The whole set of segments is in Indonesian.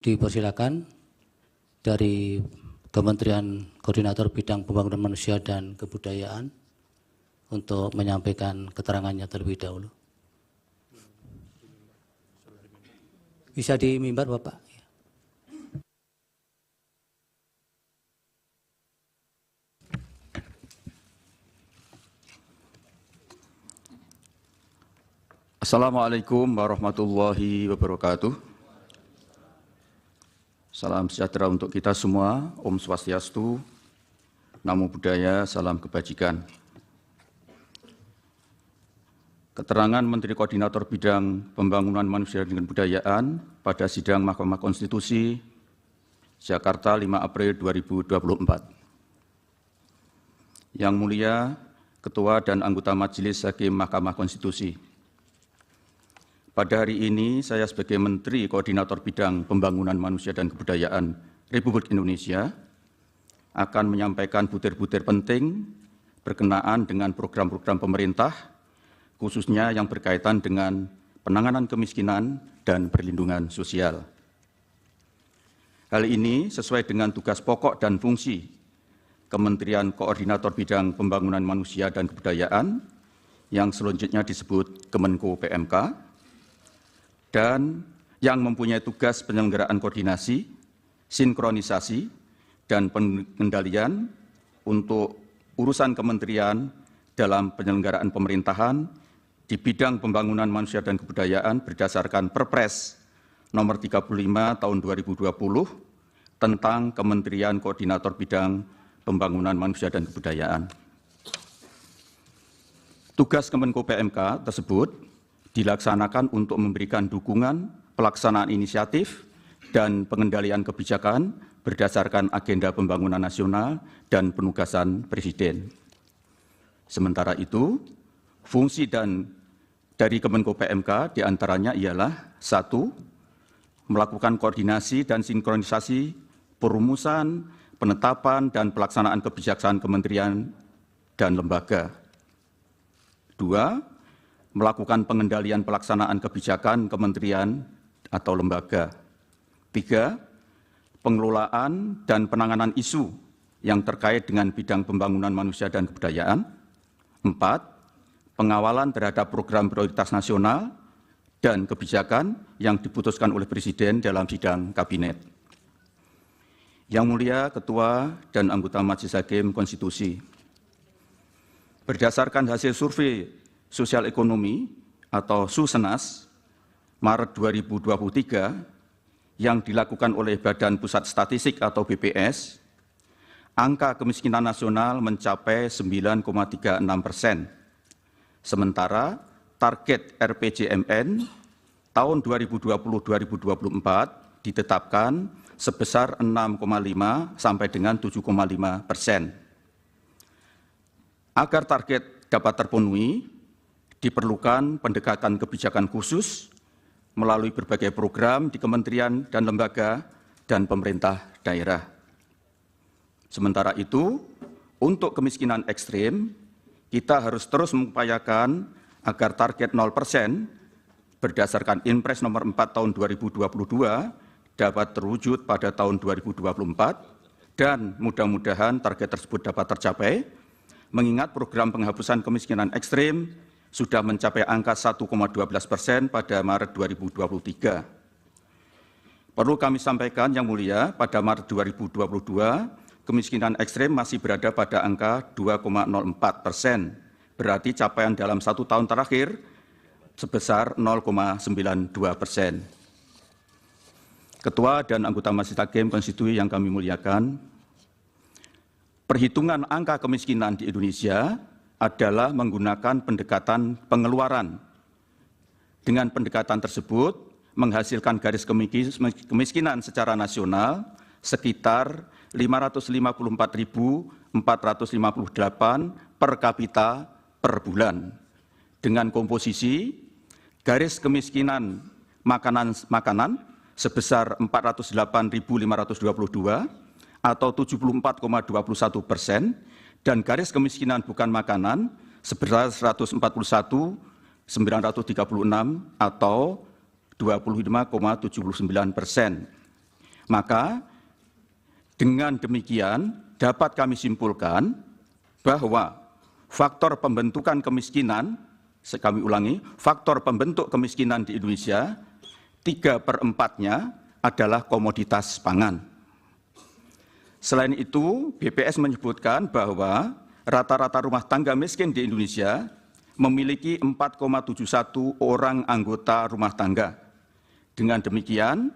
Dipersilakan dari Kementerian Koordinator Bidang Pembangunan Manusia dan Kebudayaan untuk menyampaikan keterangannya terlebih dahulu. Bisa di mimbar, Bapak? Assalamualaikum warahmatullahi wabarakatuh. Salam sejahtera untuk kita semua. Om Swastiastu, Namo Buddhaya, salam kebajikan. Keterangan Menteri Koordinator Bidang Pembangunan Manusia dan Kebudayaan pada sidang Mahkamah Konstitusi Jakarta 5 April 2024. Yang mulia Ketua dan anggota Majelis Hakim Mahkamah Konstitusi. Pada hari ini saya sebagai Menteri Koordinator Bidang Pembangunan Manusia dan Kebudayaan Republik Indonesia akan menyampaikan butir-butir penting berkenaan dengan program-program pemerintah, khususnya yang berkaitan dengan penanganan kemiskinan dan perlindungan sosial. Hal ini sesuai dengan tugas pokok dan fungsi Kementerian Koordinator Bidang Pembangunan Manusia dan Kebudayaan yang selanjutnya disebut Kemenko PMK dan yang mempunyai tugas penyelenggaraan koordinasi, sinkronisasi, dan pengendalian untuk urusan kementerian dalam penyelenggaraan pemerintahan di bidang pembangunan manusia dan kebudayaan berdasarkan Perpres nomor 35 tahun 2020 tentang Kementerian Koordinator Bidang Pembangunan Manusia dan Kebudayaan. Tugas Kemenko PMK tersebut dilaksanakan untuk memberikan dukungan pelaksanaan inisiatif dan pengendalian kebijakan berdasarkan agenda pembangunan nasional dan penugasan Presiden. Sementara itu, fungsi dari Kemenko PMK diantaranya ialah 1. Melakukan koordinasi dan sinkronisasi perumusan, penetapan, dan pelaksanaan kebijakan kementerian dan lembaga. 2. Melakukan pengendalian pelaksanaan kebijakan kementerian atau lembaga. 3. Pengelolaan dan penanganan isu yang terkait dengan bidang pembangunan manusia dan kebudayaan. 4. Pengawalan terhadap program prioritas nasional dan kebijakan yang diputuskan oleh Presiden dalam sidang kabinet. Yang mulia Ketua dan anggota Majelis Hakim Konstitusi, berdasarkan hasil survei sosial ekonomi atau Susenas Maret 2023 yang dilakukan oleh Badan Pusat Statistik atau BPS, angka kemiskinan nasional mencapai 9,36%. Sementara target RPJMN tahun 2020-2024 ditetapkan sebesar 6,5 sampai dengan 7,5%. Agar target dapat terpenuhi, diperlukan pendekatan kebijakan khusus melalui berbagai program di kementerian dan lembaga dan pemerintah daerah. Sementara itu, untuk kemiskinan ekstrim, kita harus terus mengupayakan agar target 0% berdasarkan Inpres nomor 4 tahun 2022 dapat terwujud pada tahun 2024 dan mudah-mudahan target tersebut dapat tercapai, mengingat program penghapusan kemiskinan ekstrim sudah mencapai angka 1,12% pada Maret 2023. Perlu kami sampaikan yang mulia, pada Maret 2022, kemiskinan ekstrim masih berada pada angka 2,04%, berarti capaian dalam 1 tahun terakhir sebesar 0,92%. Ketua dan anggota Majelis Hakim Konstitusi yang kami muliakan, perhitungan angka kemiskinan di Indonesia adalah menggunakan pendekatan pengeluaran. Dengan pendekatan tersebut, menghasilkan garis kemiskinan secara nasional sekitar 554.458 per kapita per bulan, dengan komposisi garis kemiskinan makanan sebesar 408.522 atau 74,21%, dan garis kemiskinan bukan makanan sebesar 141.936 atau 25,79%. Maka dengan demikian dapat kami simpulkan bahwa faktor pembentukan kemiskinan, kami ulangi, faktor pembentuk kemiskinan di Indonesia 3/4-nya adalah komoditas pangan. Selain itu, BPS menyebutkan bahwa rata-rata rumah tangga miskin di Indonesia memiliki 4,71 orang anggota rumah tangga. Dengan demikian,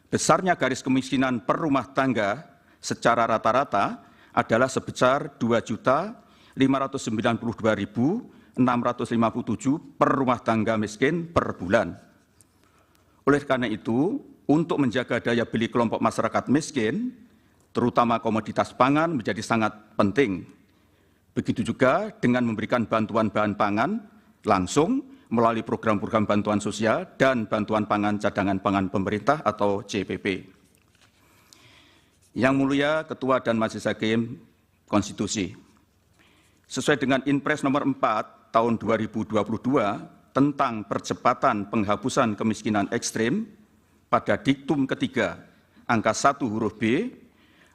besarnya garis kemiskinan per rumah tangga secara rata-rata adalah sebesar 2.592.657 per rumah tangga miskin per bulan. Oleh karena itu, untuk menjaga daya beli kelompok masyarakat miskin, terutama komoditas pangan menjadi sangat penting. Begitu juga dengan memberikan bantuan bahan pangan langsung melalui program-program bantuan sosial dan bantuan pangan cadangan pangan pemerintah atau CPP. Yang Mulia Ketua dan Majelis Hakim Konstitusi, sesuai dengan Inpres nomor 4 tahun 2022 tentang percepatan penghapusan kemiskinan ekstrim, pada diktum ketiga angka 1 huruf B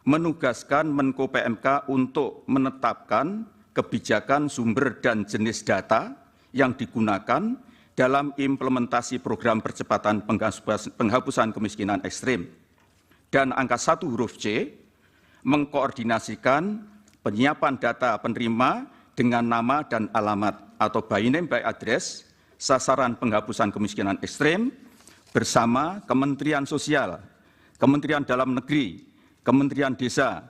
menugaskan Menko PMK untuk menetapkan kebijakan sumber dan jenis data yang digunakan dalam implementasi program percepatan penghapusan kemiskinan ekstrim. Dan angka 1 huruf C mengkoordinasikan penyiapan data penerima dengan nama dan alamat atau by name by address sasaran penghapusan kemiskinan ekstrim bersama Kementerian Sosial, Kementerian Dalam Negeri, Kementerian Desa,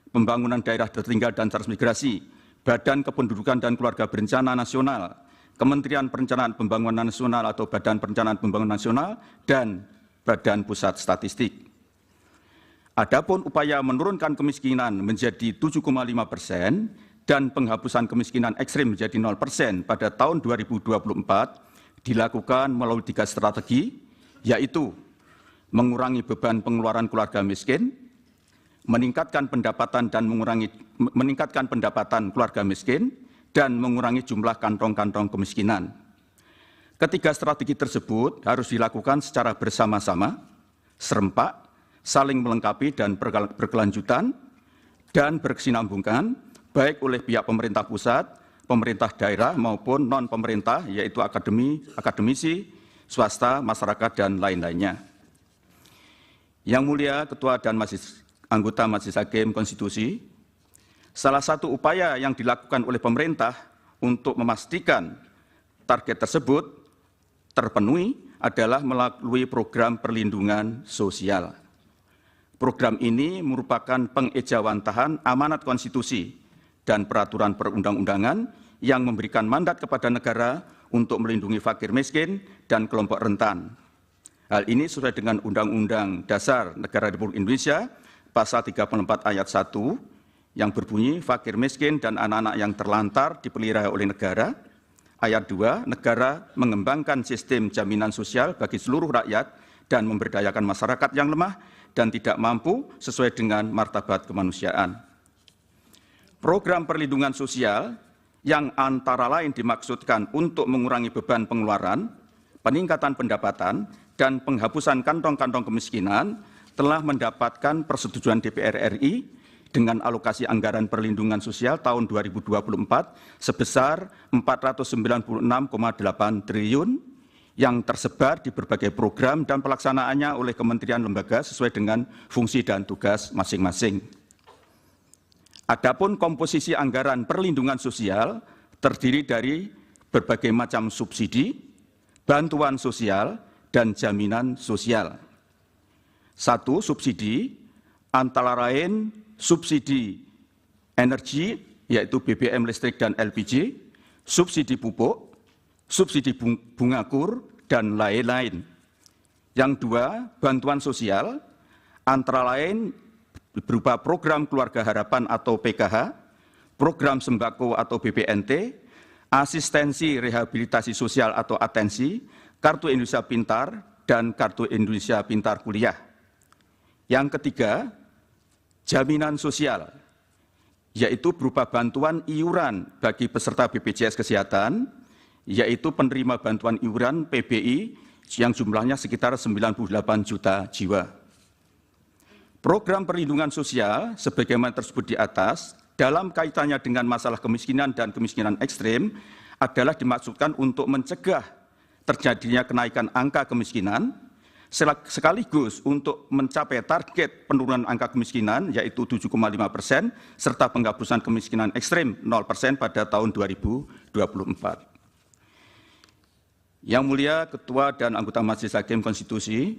Pembangunan Daerah Tertinggal dan Transmigrasi, Badan Kependudukan dan Keluarga Berencana Nasional, Kementerian Perencanaan Pembangunan Nasional atau Badan Perencanaan Pembangunan Nasional, dan Badan Pusat Statistik. Adapun upaya menurunkan kemiskinan menjadi 7,5% dan penghapusan kemiskinan ekstrim menjadi 0% pada tahun 2024 dilakukan melalui 3 strategi, yaitu mengurangi beban pengeluaran keluarga miskin, meningkatkan pendapatan keluarga miskin, dan mengurangi jumlah kantong-kantong kemiskinan. Ketiga strategi tersebut harus dilakukan secara bersama-sama, serempak, saling melengkapi dan berkelanjutan, dan berkesinambungan, baik oleh pihak pemerintah pusat, pemerintah daerah maupun non-pemerintah, yaitu akademisi, swasta, masyarakat, dan lain-lainnya. Yang Mulia Ketua dan Anggota Majelis Hakim Konstitusi, salah satu upaya yang dilakukan oleh pemerintah untuk memastikan target tersebut terpenuhi adalah melalui program perlindungan sosial. Program ini merupakan pengejawantahan amanat konstitusi dan peraturan perundang-undangan yang memberikan mandat kepada negara untuk melindungi fakir miskin dan kelompok rentan. Hal ini sesuai dengan Undang-Undang Dasar Negara Republik Indonesia pasal 34 ayat 1 yang berbunyi fakir miskin dan anak-anak yang terlantar dipelihara oleh negara. Ayat 2, negara mengembangkan sistem jaminan sosial bagi seluruh rakyat dan memberdayakan masyarakat yang lemah dan tidak mampu sesuai dengan martabat kemanusiaan. Program perlindungan sosial yang antara lain dimaksudkan untuk mengurangi beban pengeluaran, peningkatan pendapatan, dan penghapusan kantong-kantong kemiskinan telah mendapatkan persetujuan DPR RI dengan alokasi anggaran perlindungan sosial tahun 2024 sebesar 496,8 triliun yang tersebar di berbagai program dan pelaksanaannya oleh kementerian lembaga sesuai dengan fungsi dan tugas masing-masing. Adapun komposisi anggaran perlindungan sosial terdiri dari berbagai macam subsidi, bantuan sosial, dan jaminan sosial. 1. Subsidi antara lain subsidi energi, yaitu BBM listrik dan LPG, subsidi pupuk, subsidi bunga kur, dan lain-lain. Yang 2, bantuan sosial antara lain berupa program Keluarga Harapan atau PKH, program sembako atau BPNT, asistensi rehabilitasi sosial atau atensi, Kartu Indonesia Pintar, dan Kartu Indonesia Pintar Kuliah. Yang ketiga, jaminan sosial, yaitu berupa bantuan iuran bagi peserta BPJS Kesehatan, yaitu penerima bantuan iuran PBI yang jumlahnya sekitar 98 juta jiwa. Program perlindungan sosial sebagaimana tersebut di atas dalam kaitannya dengan masalah kemiskinan dan kemiskinan ekstrem adalah dimaksudkan untuk mencegah terjadinya kenaikan angka kemiskinan sekaligus untuk mencapai target penurunan angka kemiskinan yaitu 7,5% serta penghapusan kemiskinan ekstrem 0% pada tahun 2024. Yang mulia Ketua dan anggota Majelis Hakim Konstitusi,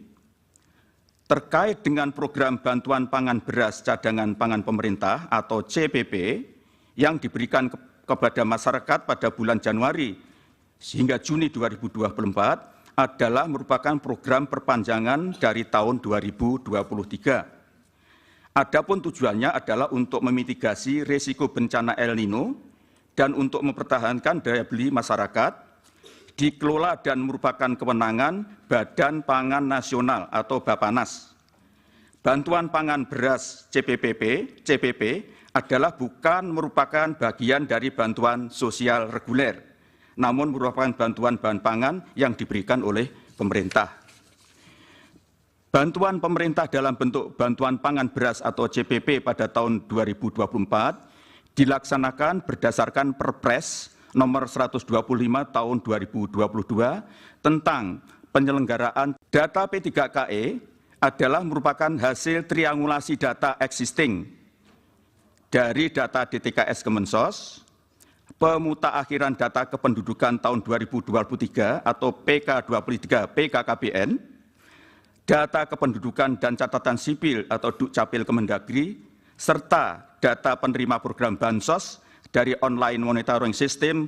terkait dengan program bantuan pangan beras cadangan pangan pemerintah atau CPP yang diberikan kepada masyarakat pada bulan Januari hingga Juni 2024 adalah merupakan program perpanjangan dari tahun 2023. Adapun tujuannya adalah untuk memitigasi risiko bencana El Nino dan untuk mempertahankan daya beli masyarakat, dikelola dan merupakan kewenangan Badan Pangan Nasional atau Bapanas. Bantuan pangan beras CPP adalah bukan merupakan bagian dari bantuan sosial reguler, namun merupakan bantuan bahan pangan yang diberikan oleh pemerintah. Bantuan pemerintah dalam bentuk bantuan pangan beras atau CPP pada tahun 2024 dilaksanakan berdasarkan Perpres nomor 125 tahun 2022 tentang penyelenggaraan data P3KE adalah merupakan hasil triangulasi data existing dari data DTKS Kemensos, pemutakhiran data kependudukan tahun 2023 atau PK23 PKKBN, data kependudukan dan catatan sipil atau Dukcapil Kemendagri, serta data penerima program Bansos dari Online Monitoring System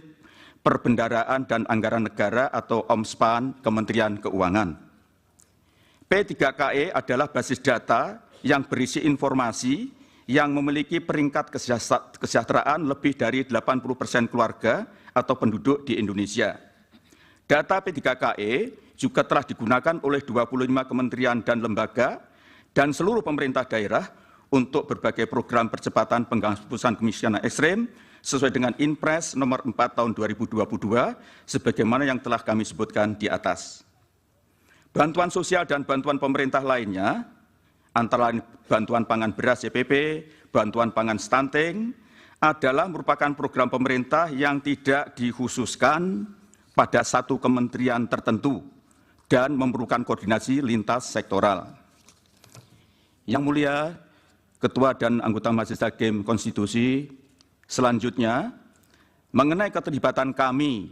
Perbendaraan dan Anggaran Negara atau OMSPAN Kementerian Keuangan. P3KE adalah basis data yang berisi informasi yang memiliki peringkat kesejahteraan lebih dari 80% keluarga atau penduduk di Indonesia. Data P3KE juga telah digunakan oleh 25 kementerian dan lembaga dan seluruh pemerintah daerah untuk berbagai program percepatan penghapusan kemiskinan ekstrem sesuai dengan Inpres nomor 4 tahun 2022 sebagaimana yang telah kami sebutkan di atas. Bantuan sosial dan bantuan pemerintah lainnya antara lain bantuan pangan beras CPP, bantuan pangan stunting adalah merupakan program pemerintah yang tidak dikhususkan pada satu kementerian tertentu dan memerlukan koordinasi lintas sektoral. Yang mulia Ketua dan anggota Majelis Hakim Konstitusi, selanjutnya mengenai keterlibatan kami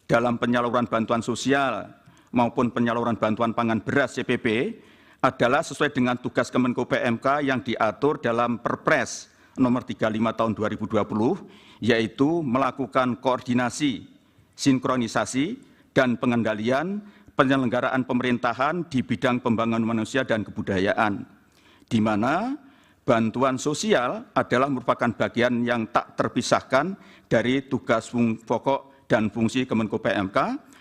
dalam penyaluran bantuan sosial maupun penyaluran bantuan pangan beras CPP adalah sesuai dengan tugas Kemenko PMK yang diatur dalam Perpres nomor 35 tahun 2020, yaitu melakukan koordinasi, sinkronisasi, dan pengendalian penyelenggaraan pemerintahan di bidang pembangunan manusia dan kebudayaan, di mana bantuan sosial adalah merupakan bagian yang tak terpisahkan dari tugas pokok dan fungsi Kemenko PMK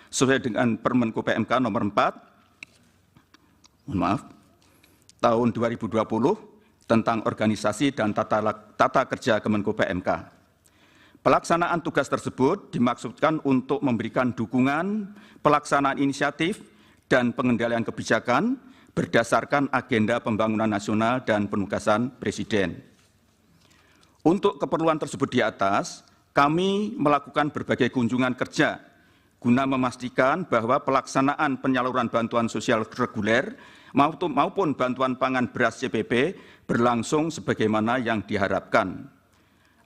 sesuai dengan Permenko PMK nomor 4 tahun 2020 tentang organisasi dan tata kerja Kemenko PMK. Pelaksanaan tugas tersebut dimaksudkan untuk memberikan dukungan pelaksanaan inisiatif dan pengendalian kebijakan berdasarkan agenda pembangunan nasional dan penugasan Presiden. Untuk keperluan tersebut di atas, kami melakukan berbagai kunjungan kerja guna memastikan bahwa pelaksanaan penyaluran bantuan sosial reguler maupun bantuan pangan beras CPP berlangsung sebagaimana yang diharapkan.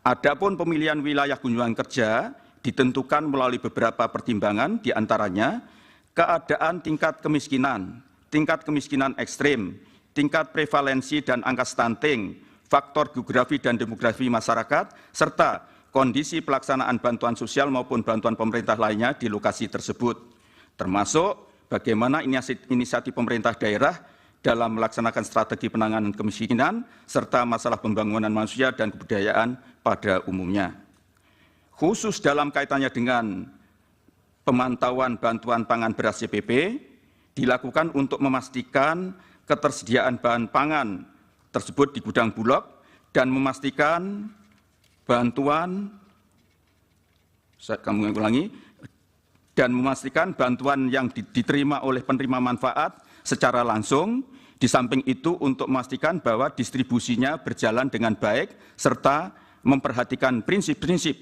Adapun pemilihan wilayah kunjungan kerja ditentukan melalui beberapa pertimbangan, di antaranya keadaan tingkat kemiskinan ekstrem, tingkat prevalensi dan angka stunting, faktor geografi dan demografi masyarakat, serta kondisi pelaksanaan bantuan sosial maupun bantuan pemerintah lainnya di lokasi tersebut, termasuk bagaimana inisiatif pemerintah daerah dalam melaksanakan strategi penanganan kemiskinan, serta masalah pembangunan manusia dan kebudayaan pada umumnya. Khusus dalam kaitannya dengan pemantauan bantuan pangan beras CPP, dilakukan untuk memastikan ketersediaan bahan pangan tersebut di gudang Bulog dan memastikan bantuan yang diterima oleh penerima manfaat secara langsung Di samping itu untuk memastikan bahwa distribusinya berjalan dengan baik serta memperhatikan prinsip-prinsip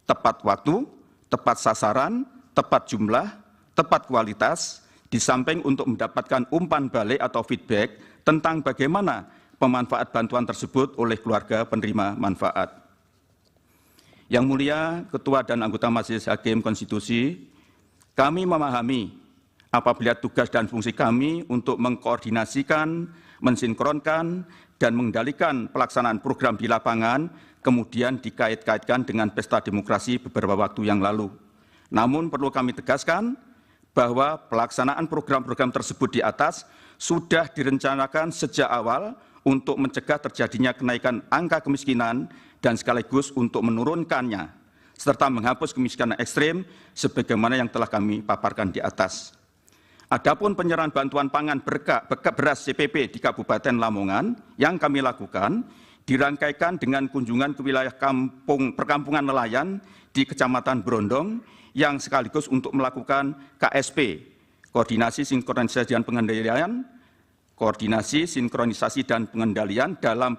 tepat waktu, tepat sasaran, tepat jumlah, tepat kualitas, di samping untuk mendapatkan umpan balik atau feedback tentang bagaimana pemanfaat bantuan tersebut oleh keluarga penerima manfaat. Yang mulia Ketua dan anggota Majelis Hakim Konstitusi, kami memahami apabila tugas dan fungsi kami untuk mengkoordinasikan, mensinkronkan, dan mengendalikan pelaksanaan program di lapangan kemudian dikait-kaitkan dengan pesta demokrasi beberapa waktu yang lalu. Namun perlu kami tegaskan bahwa pelaksanaan program-program tersebut di atas sudah direncanakan sejak awal untuk mencegah terjadinya kenaikan angka kemiskinan dan sekaligus untuk menurunkannya, serta menghapus kemiskinan ekstrem sebagaimana yang telah kami paparkan di atas. Adapun penyerahan bantuan pangan beras CPP di Kabupaten Lamongan yang kami lakukan dirangkaikan dengan kunjungan ke wilayah perkampungan nelayan di Kecamatan Brondong yang sekaligus untuk melakukan KSP, Koordinasi Sinkronisasi dan Pengendalian, Koordinasi Sinkronisasi dan Pengendalian dalam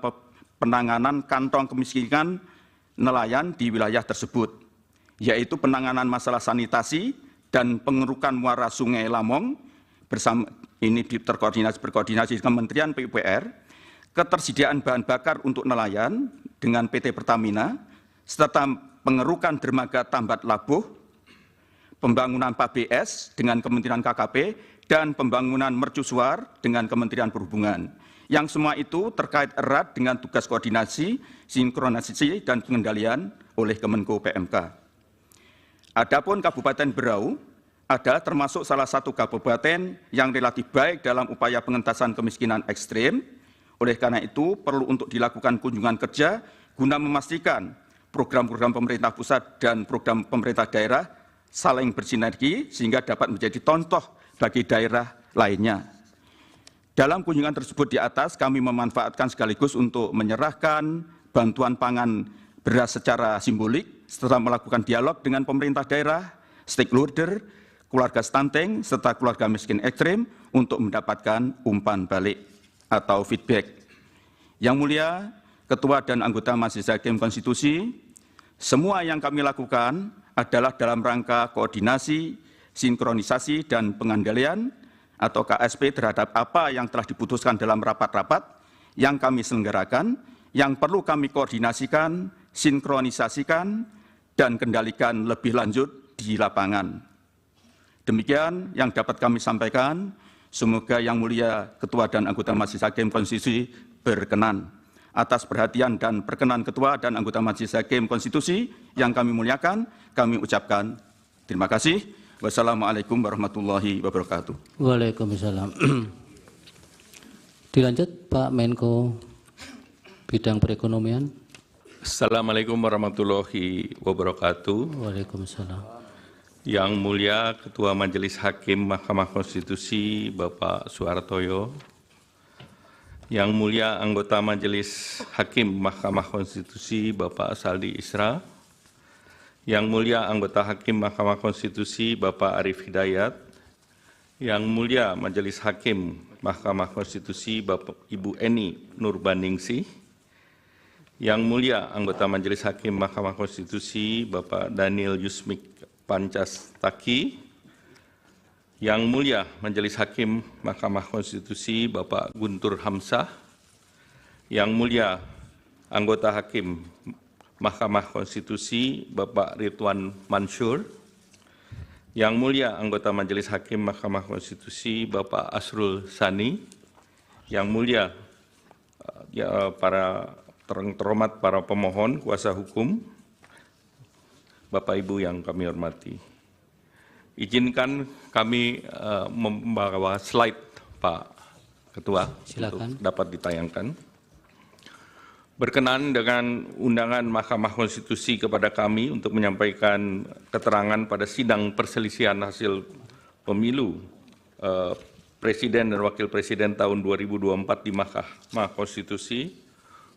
penanganan kantong kemiskinan nelayan di wilayah tersebut, yaitu penanganan masalah sanitasi dan pengerukan muara Sungai Lamong bersama ini berkoordinasi dengan Kementerian PUPR, ketersediaan bahan bakar untuk nelayan dengan PT Pertamina, serta pengerukan dermaga Tambat Labuh, pembangunan PABS dengan Kementerian KKP, dan pembangunan mercusuar dengan Kementerian Perhubungan. Yang semua itu terkait erat dengan tugas koordinasi, sinkronisasi, dan pengendalian oleh Kemenko PMK. Adapun Kabupaten Berau adalah termasuk salah satu kabupaten yang relatif baik dalam upaya pengentasan kemiskinan ekstrem. Oleh karena itu, perlu untuk dilakukan kunjungan kerja guna memastikan program-program pemerintah pusat dan program pemerintah daerah saling bersinergi sehingga dapat menjadi contoh bagi daerah lainnya. Dalam kunjungan tersebut di atas, kami memanfaatkan sekaligus untuk menyerahkan bantuan pangan beras secara simbolik, serta melakukan dialog dengan pemerintah daerah, stakeholder, keluarga stunting, serta keluarga miskin ekstrem untuk mendapatkan umpan balik atau feedback. Yang mulia, Ketua dan anggota Majelis Hakim Konstitusi, semua yang kami lakukan adalah dalam rangka koordinasi, sinkronisasi, dan pengendalian atau KSP terhadap apa yang telah diputuskan dalam rapat-rapat yang kami selenggarakan, yang perlu kami koordinasikan, sinkronisasikan, dan kendalikan lebih lanjut di lapangan. Demikian yang dapat kami sampaikan. Semoga Yang Mulia Ketua dan anggota Majelis Hakim Konstitusi berkenan. Atas perhatian dan perkenan Ketua dan anggota Majelis Hakim Konstitusi yang kami muliakan, kami ucapkan terima kasih. Wassalamualaikum warahmatullahi wabarakatuh. Waalaikumsalam. Dilanjut Pak Menko Bidang Perekonomian. Assalamualaikum warahmatullahi wabarakatuh. Waalaikumsalam. Yang mulia Ketua Majelis Hakim Mahkamah Konstitusi Bapak Suhartoyo, yang mulia anggota Majelis Hakim Mahkamah Konstitusi Bapak Saldi Isra, yang mulia anggota Hakim Mahkamah Konstitusi Bapak Arif Hidayat, yang mulia Majelis Hakim Mahkamah Konstitusi Bapak Ibu Eni Nurbaningsih, yang mulia anggota Majelis Hakim Mahkamah Konstitusi Bapak Daniel Yusmik Pancastaki, yang mulia Majelis Hakim Mahkamah Konstitusi Bapak Guntur Hamzah, yang mulia anggota Hakim Mahkamah Konstitusi Bapak Ridwan Mansur, yang mulia anggota Majelis Hakim Mahkamah Konstitusi Bapak Asrul Sani, yang mulia para terhormat para pemohon kuasa hukum, Bapak Ibu yang kami hormati. Izinkan kami membawa slide Pak Ketua. Silakan. Untuk dapat ditayangkan. Berkenan dengan undangan Mahkamah Konstitusi kepada kami untuk menyampaikan keterangan pada sidang perselisihan hasil pemilu Presiden dan Wakil Presiden tahun 2024 di Mahkamah Konstitusi.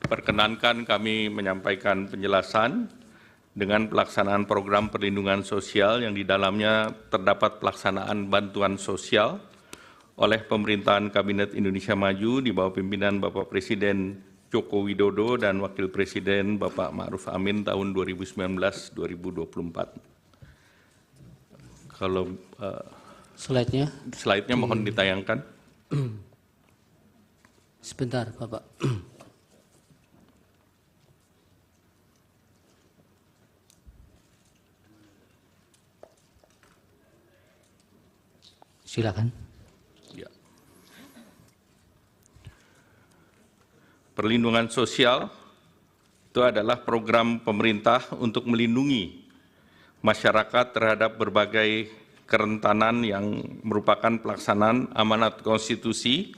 Perkenankan kami menyampaikan penjelasan dengan pelaksanaan program perlindungan sosial yang di dalamnya terdapat pelaksanaan bantuan sosial oleh pemerintahan Kabinet Indonesia Maju di bawah pimpinan Bapak Presiden Joko Widodo dan Wakil Presiden Bapak Ma'ruf Amin tahun 2019-2024. Kalau slide-nya mohon ditayangkan. Sebentar, Bapak. Silakan. Ya. Perlindungan sosial itu adalah program pemerintah untuk melindungi masyarakat terhadap berbagai kerentanan yang merupakan pelaksanaan amanat konstitusi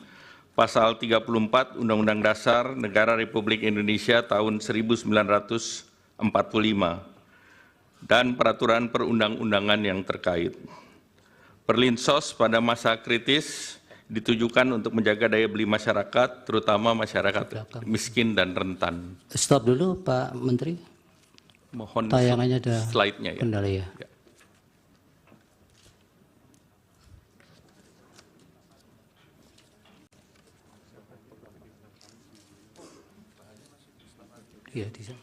Pasal 34 Undang-Undang Dasar Negara Republik Indonesia tahun 1945 dan peraturan perundang-undangan yang terkait. Perlinsos pada masa kritis ditujukan untuk menjaga daya beli masyarakat, terutama masyarakat miskin dan rentan. Stop dulu, Pak Menteri. Mohon Tayangannya ada slide-nya ya. kendala ya. Ya. Iya, di sana.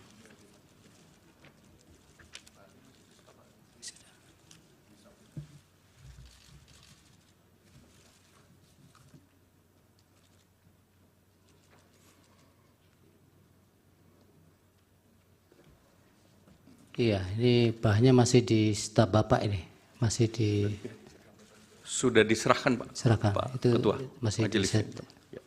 Iya, ini bahannya masih di staf Bapak ini, masih Sudah diserahkan Pak. diserahkan. Pak Itu Ketua masih di Majelis. set. Ya.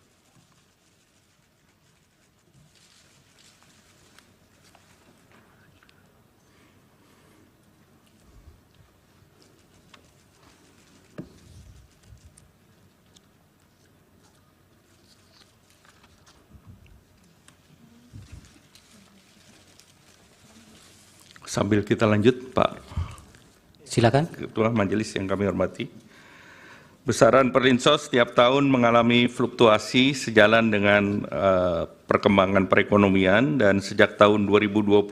Sambil kita lanjut, Pak Silakan. Ketua Majelis yang kami hormati. Besaran perlinsos setiap tahun mengalami fluktuasi sejalan dengan perkembangan perekonomian dan sejak tahun 2020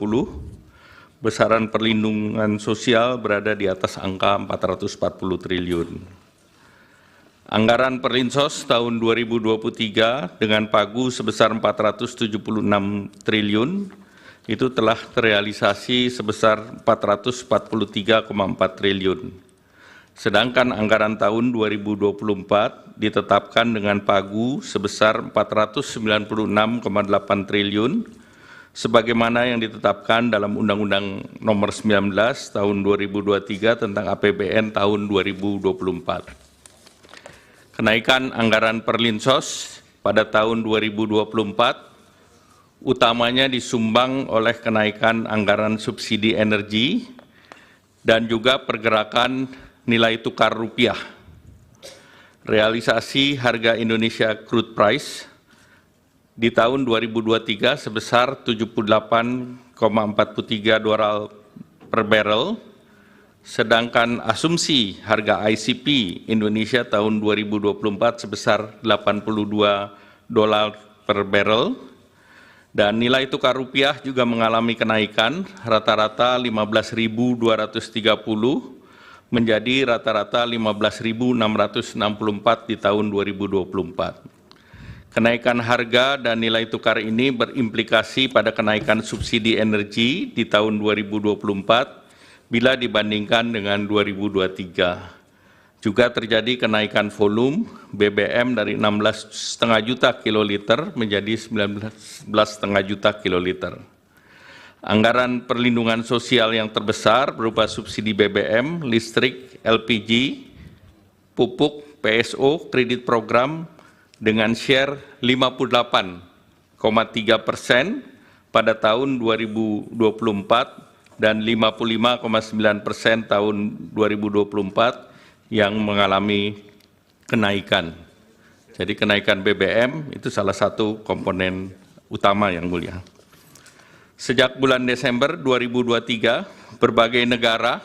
besaran perlindungan sosial berada di atas angka 440 triliun. Anggaran perlinsos tahun 2023 dengan pagu sebesar 476 triliun itu telah terrealisasi sebesar 443,4 triliun. Sedangkan anggaran tahun 2024 ditetapkan dengan pagu sebesar 496,8 triliun, sebagaimana yang ditetapkan dalam Undang-Undang Nomor 19 Tahun 2023 tentang APBN tahun 2024. Kenaikan anggaran perlinsos pada tahun 2024 utamanya disumbang oleh kenaikan anggaran subsidi energi dan juga pergerakan nilai tukar rupiah. Realisasi harga Indonesia crude price di tahun 2023 sebesar 78,43 dolar per barrel, sedangkan asumsi harga ICP Indonesia tahun 2024 sebesar 82 dolar per barrel, dan nilai tukar rupiah juga mengalami kenaikan rata-rata 15.230 menjadi rata-rata 15.664 di tahun 2024. Kenaikan harga dan nilai tukar ini berimplikasi pada kenaikan subsidi energi di tahun 2024 bila dibandingkan dengan 2023. Juga terjadi kenaikan volume BBM dari 16,5 juta kiloliter menjadi 19,5 juta kiloliter. Anggaran perlindungan sosial yang terbesar berupa subsidi BBM, listrik, LPG, pupuk, PSO, kredit program dengan share 58,3% pada tahun 2024 dan 55,9% tahun 2024 yang mengalami kenaikan. Jadi kenaikan BBM itu salah satu komponen utama yang mulia. Sejak bulan Desember 2023, berbagai negara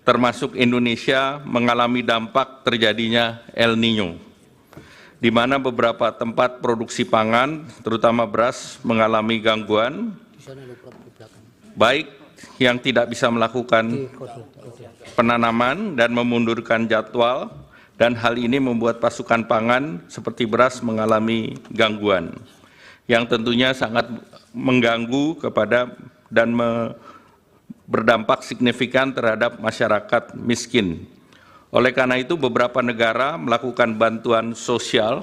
termasuk Indonesia mengalami dampak terjadinya El Niño, di mana beberapa tempat produksi pangan, terutama beras, mengalami gangguan, baik yang tidak bisa melakukan penanaman dan memundurkan jadwal dan hal ini membuat pasokan pangan seperti beras mengalami gangguan yang tentunya sangat mengganggu kepada dan berdampak signifikan terhadap masyarakat miskin. Oleh karena itu, beberapa negara melakukan bantuan sosial,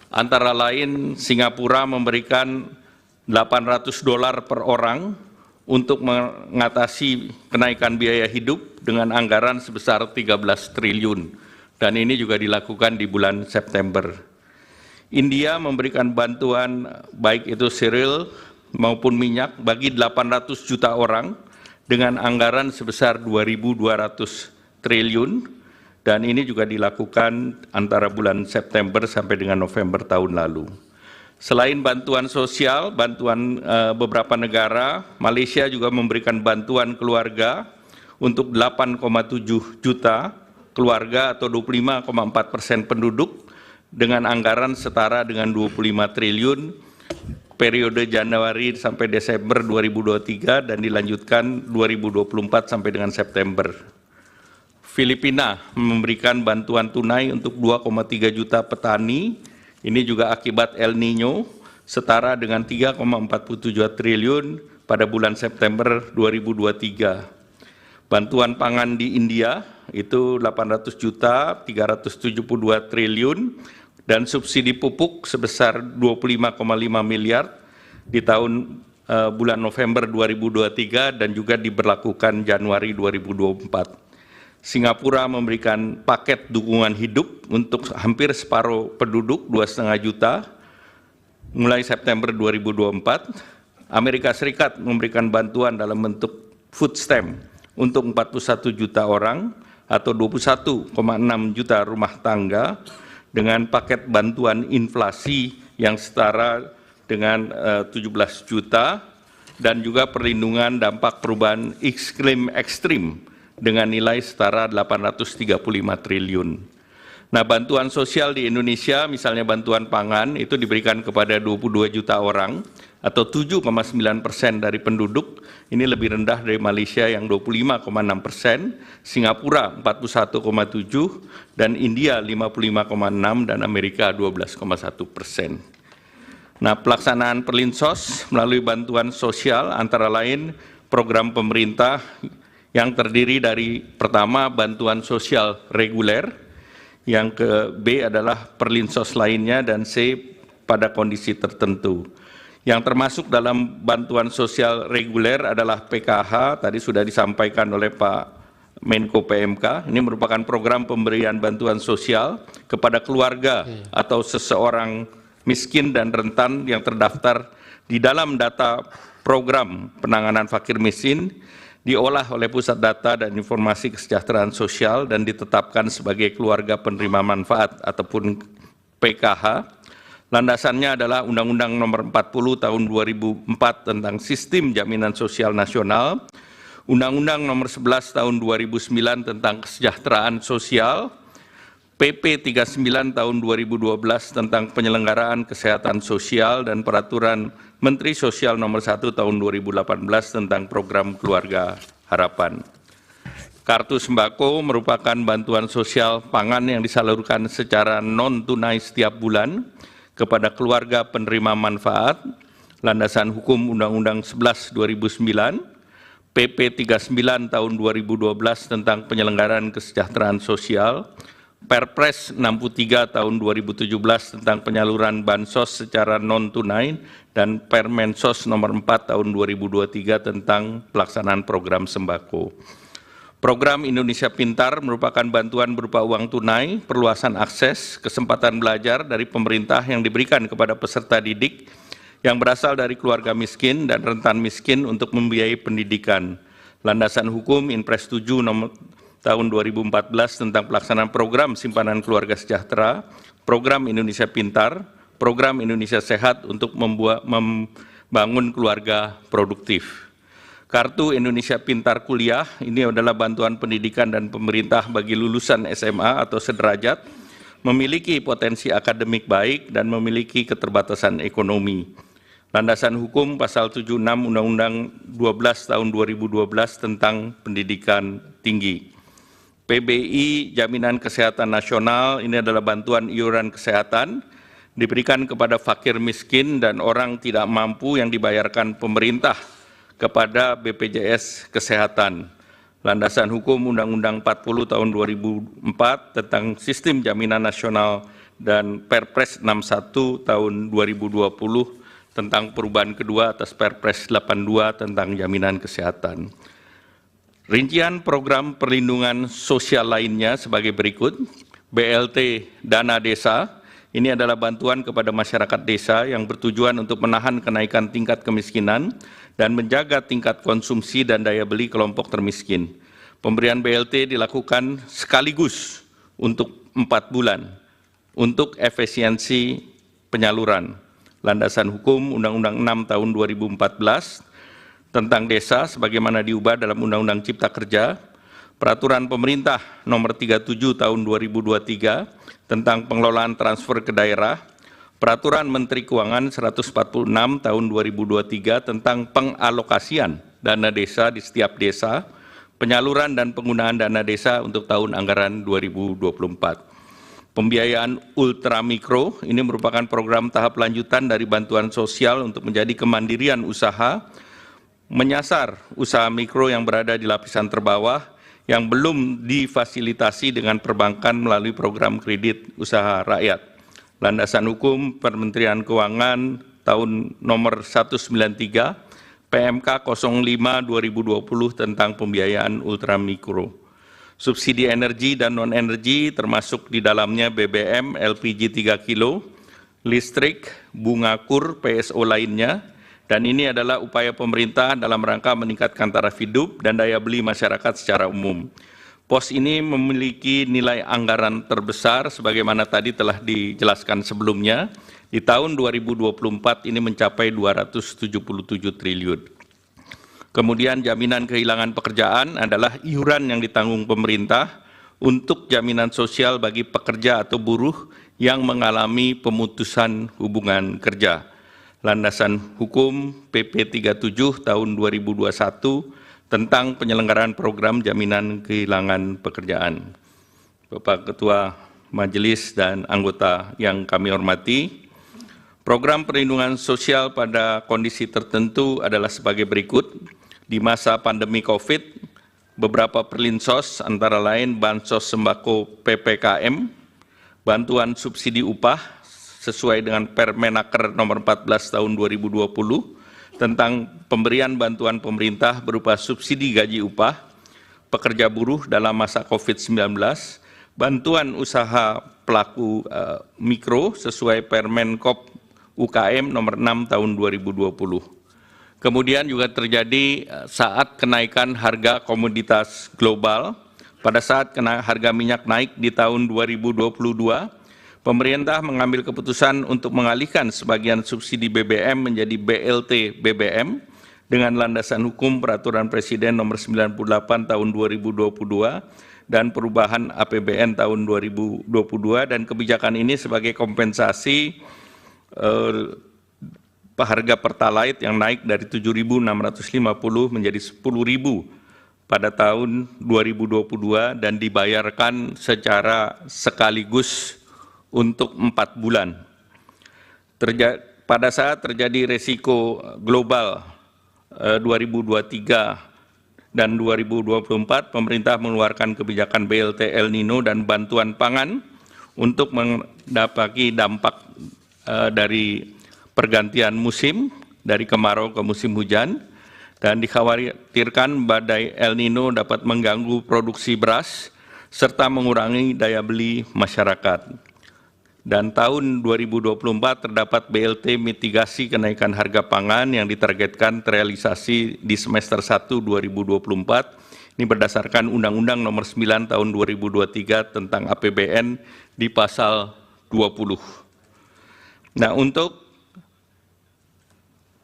antara lain Singapura memberikan $800 per orang untuk mengatasi kenaikan biaya hidup dengan anggaran sebesar 13 triliun. Dan ini juga dilakukan di bulan September. India memberikan bantuan baik itu cereal maupun minyak bagi 800 juta orang dengan anggaran sebesar 2.200 triliun dan ini juga dilakukan antara bulan September sampai dengan November tahun lalu. Selain bantuan sosial, bantuan beberapa negara, Malaysia juga memberikan bantuan keluarga untuk 8,7 juta keluarga atau 25,4% penduduk dengan anggaran setara dengan 25 triliun periode Januari sampai Desember 2023 dan dilanjutkan 2024 sampai dengan September. Filipina memberikan bantuan tunai untuk 2,3 juta petani, ini juga akibat El Nino, setara dengan 3,47 triliun pada bulan September 2023. Bantuan pangan di India itu 800 juta, 372 triliun, dan subsidi pupuk sebesar 25,5 miliar di tahun bulan November 2023 dan juga diberlakukan Januari 2024. Singapura memberikan paket dukungan hidup untuk hampir separuh penduduk 2,5 juta mulai September 2024. Amerika Serikat memberikan bantuan dalam bentuk food stamp untuk 41 juta orang atau 21,6 juta rumah tangga dengan paket bantuan inflasi yang setara dengan 17 juta dan juga perlindungan dampak perubahan iklim ekstrim dengan nilai setara 835 triliun. Nah, bantuan sosial di Indonesia, misalnya bantuan pangan, itu diberikan kepada 22 juta orang atau 7,9% dari penduduk. Ini lebih rendah dari Malaysia yang 25,6%, Singapura 41,7%, dan India 55,6% dan Amerika 12,1%. Nah, pelaksanaan Perlinsos melalui bantuan sosial antara lain program pemerintah yang terdiri dari pertama bantuan sosial reguler, yang ke B adalah Perlinsos lainnya, dan C pada kondisi tertentu. Yang termasuk dalam bantuan sosial reguler adalah PKH, tadi sudah disampaikan oleh Pak Menko PMK. Ini merupakan program pemberian bantuan sosial kepada keluarga atau seseorang miskin dan rentan yang terdaftar di dalam data program penanganan fakir miskin, diolah oleh Pusat Data dan Informasi Kesejahteraan Sosial dan ditetapkan sebagai keluarga penerima manfaat ataupun PKH. Landasannya adalah Undang-Undang Nomor 40 Tahun 2004 tentang Sistem Jaminan Sosial Nasional, Undang-Undang Nomor 11 Tahun 2009 tentang Kesejahteraan Sosial, PP 39 Tahun 2012 tentang Penyelenggaraan Kesehatan Sosial, dan Peraturan Menteri Sosial Nomor 1 Tahun 2018 tentang Program Keluarga Harapan. Kartu sembako merupakan bantuan sosial pangan yang disalurkan secara non-tunai setiap bulan kepada keluarga penerima manfaat, landasan hukum Undang-Undang 11 2009, PP 39 Tahun 2012 tentang Penyelenggaraan Kesejahteraan Sosial, Perpres 63 Tahun 2017 tentang penyaluran bansos secara non-tunai, dan Permensos Nomor 4 Tahun 2023 tentang pelaksanaan program sembako. Program Indonesia Pintar merupakan bantuan berupa uang tunai, perluasan akses, kesempatan belajar dari pemerintah yang diberikan kepada peserta didik yang berasal dari keluarga miskin dan rentan miskin untuk membiayai pendidikan. Landasan hukum Inpres 7 Nomor Tahun 2014 tentang pelaksanaan program simpanan keluarga sejahtera, program Indonesia Pintar, program Indonesia Sehat untuk membangun keluarga produktif. Kartu Indonesia Pintar Kuliah ini adalah bantuan pendidikan dan pemerintah bagi lulusan SMA atau sederajat, memiliki potensi akademik baik dan memiliki keterbatasan ekonomi. Landasan hukum pasal 76 Undang-Undang 12 tahun 2012 tentang pendidikan tinggi. PBI Jaminan Kesehatan Nasional, ini adalah bantuan iuran kesehatan, diberikan kepada fakir miskin dan orang tidak mampu yang dibayarkan pemerintah kepada BPJS Kesehatan. Landasan hukum Undang-Undang 40 tahun 2004 tentang Sistem Jaminan Nasional dan Perpres 61 tahun 2020 tentang perubahan kedua atas Perpres 82 tentang jaminan kesehatan. Rincian program perlindungan sosial lainnya sebagai berikut. BLT Dana Desa, ini adalah bantuan kepada masyarakat desa yang bertujuan untuk menahan kenaikan tingkat kemiskinan dan menjaga tingkat konsumsi dan daya beli kelompok termiskin. Pemberian BLT dilakukan sekaligus untuk 4 bulan untuk efisiensi penyaluran. Landasan hukum Undang-Undang 6 tahun 2014 tentang desa sebagaimana diubah dalam Undang-Undang Cipta Kerja, Peraturan Pemerintah Nomor 37 Tahun 2023 tentang pengelolaan transfer ke daerah, Peraturan Menteri Keuangan 146 Tahun 2023 tentang pengalokasian dana desa di setiap desa, penyaluran dan penggunaan dana desa untuk tahun anggaran 2024. Pembiayaan ultramikro ini merupakan program tahap lanjutan dari bantuan sosial untuk menjadi kemandirian usaha, menyasar usaha mikro yang berada di lapisan terbawah yang belum difasilitasi dengan perbankan melalui program kredit usaha rakyat. Landasan hukum Kementerian Keuangan tahun nomor 193 PMK 05 2020 tentang pembiayaan ultramikro. Subsidi energi dan non-energi termasuk di dalamnya BBM, LPG 3 kilo, listrik, bunga kur, PSO lainnya, dan ini adalah upaya pemerintah dalam rangka meningkatkan taraf hidup dan daya beli masyarakat secara umum. Pos ini memiliki nilai anggaran terbesar sebagaimana tadi telah dijelaskan sebelumnya. Di tahun 2024 ini mencapai 277 triliun. Kemudian jaminan kehilangan pekerjaan adalah iuran yang ditanggung pemerintah untuk jaminan sosial bagi pekerja atau buruh yang mengalami pemutusan hubungan kerja. Landasan hukum PP 37 tahun 2021 tentang penyelenggaraan program jaminan kehilangan pekerjaan. Bapak Ketua Majelis dan anggota yang kami hormati, program perlindungan sosial pada kondisi tertentu adalah sebagai berikut. Di masa pandemi COVID, beberapa perlinsos antara lain bansos sembako PPKM, bantuan subsidi upah, sesuai dengan Permenaker nomor 14 tahun 2020 tentang pemberian bantuan pemerintah berupa subsidi gaji upah, pekerja buruh dalam masa COVID-19, bantuan usaha pelaku mikro sesuai Permenkop UKM nomor 6 tahun 2020. Kemudian juga terjadi saat kenaikan harga komoditas global, pada saat harga minyak naik di tahun 2022, pemerintah mengambil keputusan untuk mengalihkan sebagian subsidi BBM menjadi BLT BBM dengan landasan hukum Peraturan Presiden Nomor 98 Tahun 2022 dan perubahan APBN tahun 2022, dan kebijakan ini sebagai kompensasi harga Pertalite yang naik dari 7.650 menjadi 10.000 pada tahun 2022 dan dibayarkan secara sekaligus untuk 4 bulan. Pada saat terjadi resiko global 2023 dan 2024, pemerintah mengeluarkan kebijakan BLT El Nino dan bantuan pangan untuk mendapati dampak dari pergantian musim dari kemarau ke musim hujan, dan dikhawatirkan badai El Nino dapat mengganggu produksi beras serta mengurangi daya beli masyarakat. Dan tahun 2024 terdapat BLT mitigasi kenaikan harga pangan yang ditargetkan terrealisasi di semester 1 2024. Ini berdasarkan Undang-Undang Nomor 9 Tahun 2023 tentang APBN di pasal 20. Nah, untuk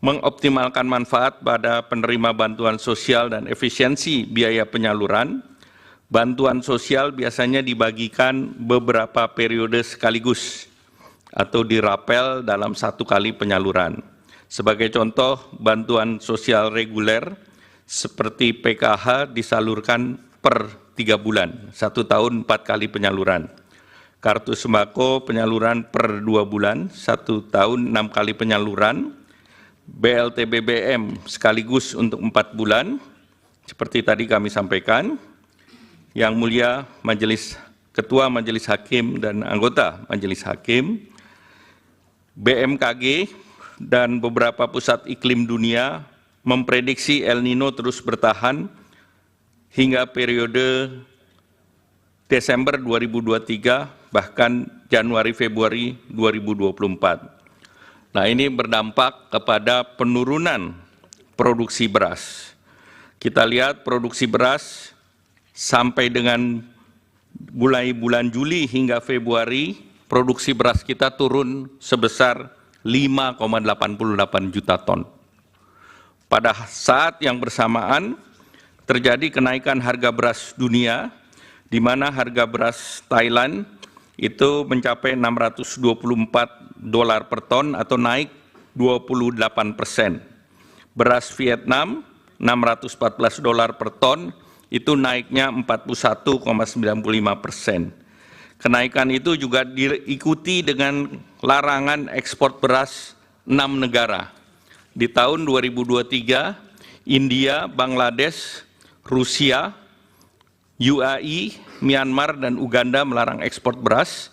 mengoptimalkan manfaat pada penerima bantuan sosial dan efisiensi biaya penyaluran, bantuan sosial biasanya dibagikan beberapa periode sekaligus atau dirapel dalam satu kali penyaluran. Sebagai contoh, bantuan sosial reguler seperti PKH disalurkan per 3 bulan, 1 tahun 4 kali penyaluran. Kartu sembako penyaluran per 2 bulan, 1 tahun 6 kali penyaluran. BLT BBM sekaligus untuk 4 bulan, seperti tadi kami sampaikan. Yang Mulia Ketua Majelis Hakim dan anggota Majelis Hakim, BMKG dan beberapa pusat iklim dunia memprediksi El Nino terus bertahan hingga periode Desember 2023, bahkan Januari-Februari 2024. Nah, ini berdampak kepada penurunan produksi beras. Kita lihat produksi beras sampai dengan mulai bulan Juli hingga Februari, produksi beras kita turun sebesar 5,88 juta ton. Pada saat yang bersamaan, terjadi kenaikan harga beras dunia, di mana harga beras Thailand itu mencapai $624 per ton atau naik 28%. Beras Vietnam $614 per ton itu naiknya 41,95%. Kenaikan itu juga diikuti dengan larangan ekspor beras 6 negara. Di tahun 2023, India, Bangladesh, Rusia, UAE, Myanmar, dan Uganda melarang ekspor beras,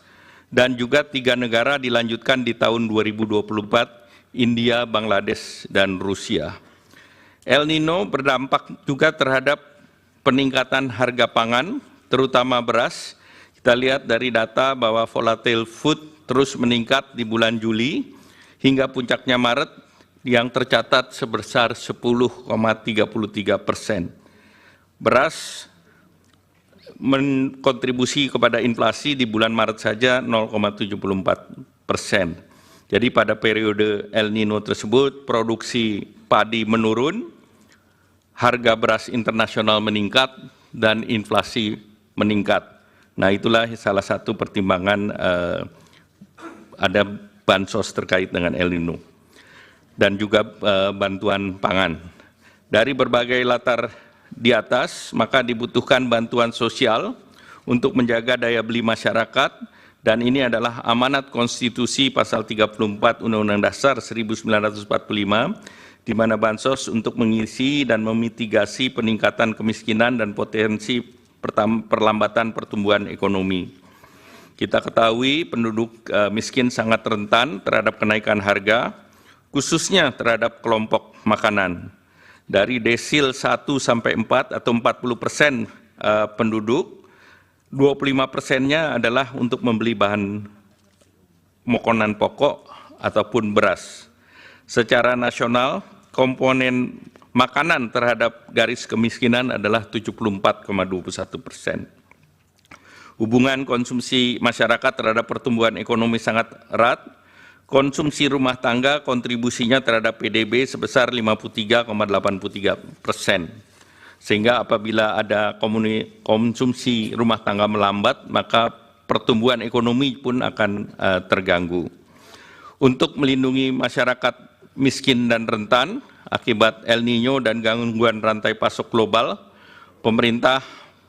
dan juga 3 negara dilanjutkan di tahun 2024, India, Bangladesh, dan Rusia. El Nino berdampak juga terhadap peningkatan harga pangan, terutama beras. Kita lihat dari data bahwa volatile food terus meningkat di bulan Juli, hingga puncaknya Maret yang tercatat sebesar 10,33%. Beras menkontribusi kepada inflasi di bulan Maret saja 0,74%. Jadi pada periode El Nino tersebut produksi padi menurun, harga beras internasional meningkat, dan inflasi meningkat. Nah, itulah salah satu pertimbangan ada bansos terkait dengan El Nino dan juga bantuan pangan. Dari berbagai latar di atas, maka dibutuhkan bantuan sosial untuk menjaga daya beli masyarakat, dan ini adalah amanat konstitusi pasal 34 Undang-Undang Dasar 1945, di mana bansos untuk mengisi dan memitigasi peningkatan kemiskinan dan potensi perlambatan pertumbuhan ekonomi. Kita ketahui penduduk miskin sangat rentan terhadap kenaikan harga, khususnya terhadap kelompok makanan. Dari desil 1 sampai 4 atau 40% penduduk, 25%-nya adalah untuk membeli bahan makanan pokok ataupun beras. Secara nasional, komponen makanan terhadap garis kemiskinan adalah 74,21%. Hubungan konsumsi masyarakat terhadap pertumbuhan ekonomi sangat erat. Konsumsi rumah tangga kontribusinya terhadap PDB sebesar 53,83%. Sehingga apabila ada konsumsi rumah tangga melambat, maka pertumbuhan ekonomi pun akan terganggu. Untuk melindungi masyarakat miskin dan rentan akibat El Nino dan gangguan rantai pasok global, pemerintah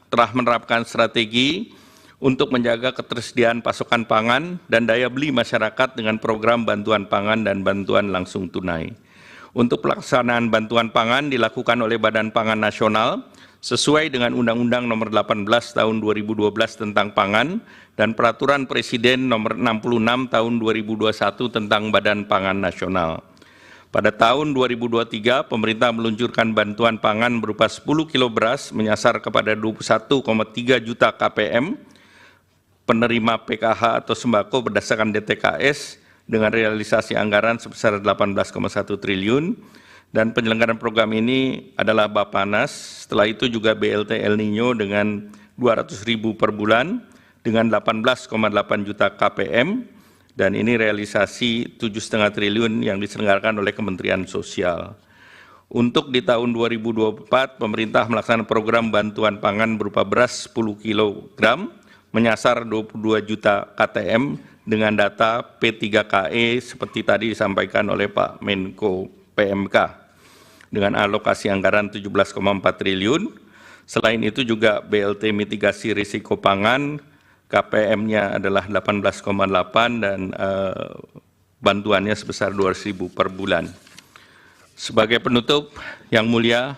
telah menerapkan strategi untuk menjaga ketersediaan pasokan pangan dan daya beli masyarakat dengan program bantuan pangan dan bantuan langsung tunai. Untuk pelaksanaan bantuan pangan dilakukan oleh Badan Pangan Nasional sesuai dengan Undang-Undang Nomor 18 Tahun 2012 tentang Pangan dan Peraturan Presiden Nomor 66 Tahun 2021 tentang Badan Pangan Nasional. Pada tahun 2023, pemerintah meluncurkan bantuan pangan berupa 10 kilo beras menyasar kepada 21,3 juta KPM, penerima PKH atau sembako berdasarkan DTKS dengan realisasi anggaran sebesar 18,1 triliun, dan penyelenggaraan program ini adalah Bappenas. Setelah itu juga BLT El Nino dengan 200.000 per bulan dengan 18,8 juta KPM, dan ini realisasi 7,5 triliun yang diselenggarakan oleh Kementerian Sosial. Untuk di tahun 2024, pemerintah melaksanakan program bantuan pangan berupa beras 10 kg menyasar 22 juta KTM dengan data P3KE seperti tadi disampaikan oleh Pak Menko PMK dengan alokasi anggaran 17,4 triliun. Selain itu juga BLT mitigasi risiko pangan, KPM-nya adalah 18,8 dan bantuannya sebesar 200.000 per bulan. Sebagai penutup, Yang Mulia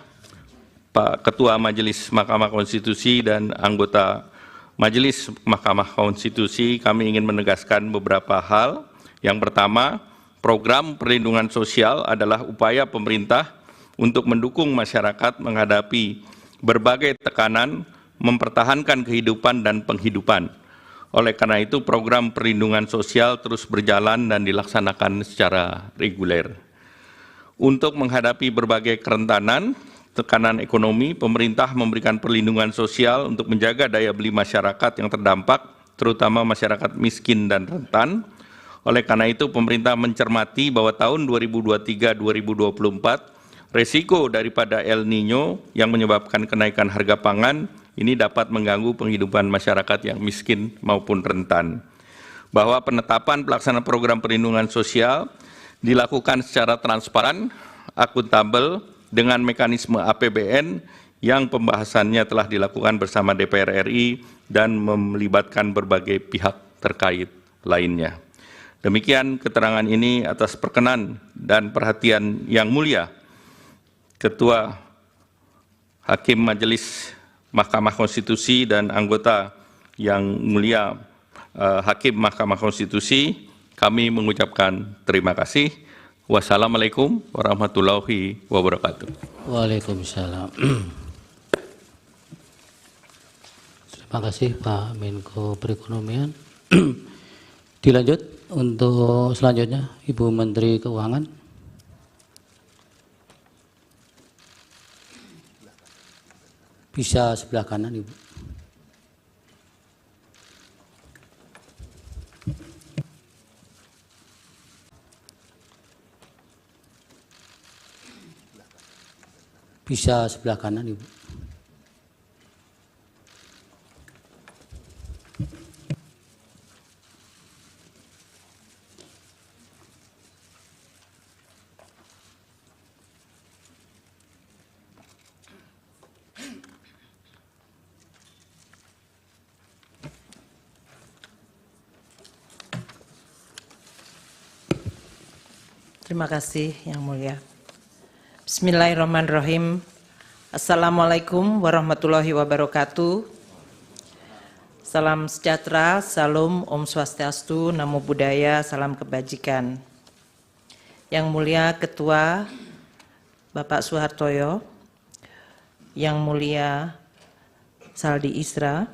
Pak Ketua Majelis Mahkamah Konstitusi dan anggota Majelis Mahkamah Konstitusi, kami ingin menegaskan beberapa hal. Yang pertama, program perlindungan sosial adalah upaya pemerintah untuk mendukung masyarakat menghadapi berbagai tekanan, mempertahankan kehidupan dan penghidupan. Oleh karena itu, program perlindungan sosial terus berjalan dan dilaksanakan secara reguler. Untuk menghadapi berbagai kerentanan, tekanan ekonomi, pemerintah memberikan perlindungan sosial untuk menjaga daya beli masyarakat yang terdampak, terutama masyarakat miskin dan rentan. Oleh karena itu, pemerintah mencermati bahwa tahun 2023-2024, resiko daripada El Nino yang menyebabkan kenaikan harga pangan ini dapat mengganggu penghidupan masyarakat yang miskin maupun rentan. Bahwa penetapan pelaksanaan program perlindungan sosial dilakukan secara transparan, akuntabel, dengan mekanisme APBN yang pembahasannya telah dilakukan bersama DPR RI dan melibatkan berbagai pihak terkait lainnya. Demikian keterangan ini atas perkenan dan perhatian Yang Mulia Ketua Hakim Majelis Mahkamah Konstitusi dan anggota Yang Mulia Hakim Mahkamah Konstitusi, kami mengucapkan terima kasih. Wassalamualaikum warahmatullahi wabarakatuh. Waalaikumsalam. Terima kasih Pak Menko Perekonomian. Dilanjut untuk selanjutnya Ibu Menteri Keuangan. Bisa sebelah kanan Ibu. Bisa sebelah kanan Ibu. Terima kasih Yang Mulia. Bismillahirrahmanirrahim. Assalamualaikum warahmatullahi wabarakatuh. Salam sejahtera, salam, Om Swastiastu, Namo Buddhaya, salam kebajikan. Yang Mulia Ketua Bapak Soehartoyo, Yang Mulia Saldi Isra,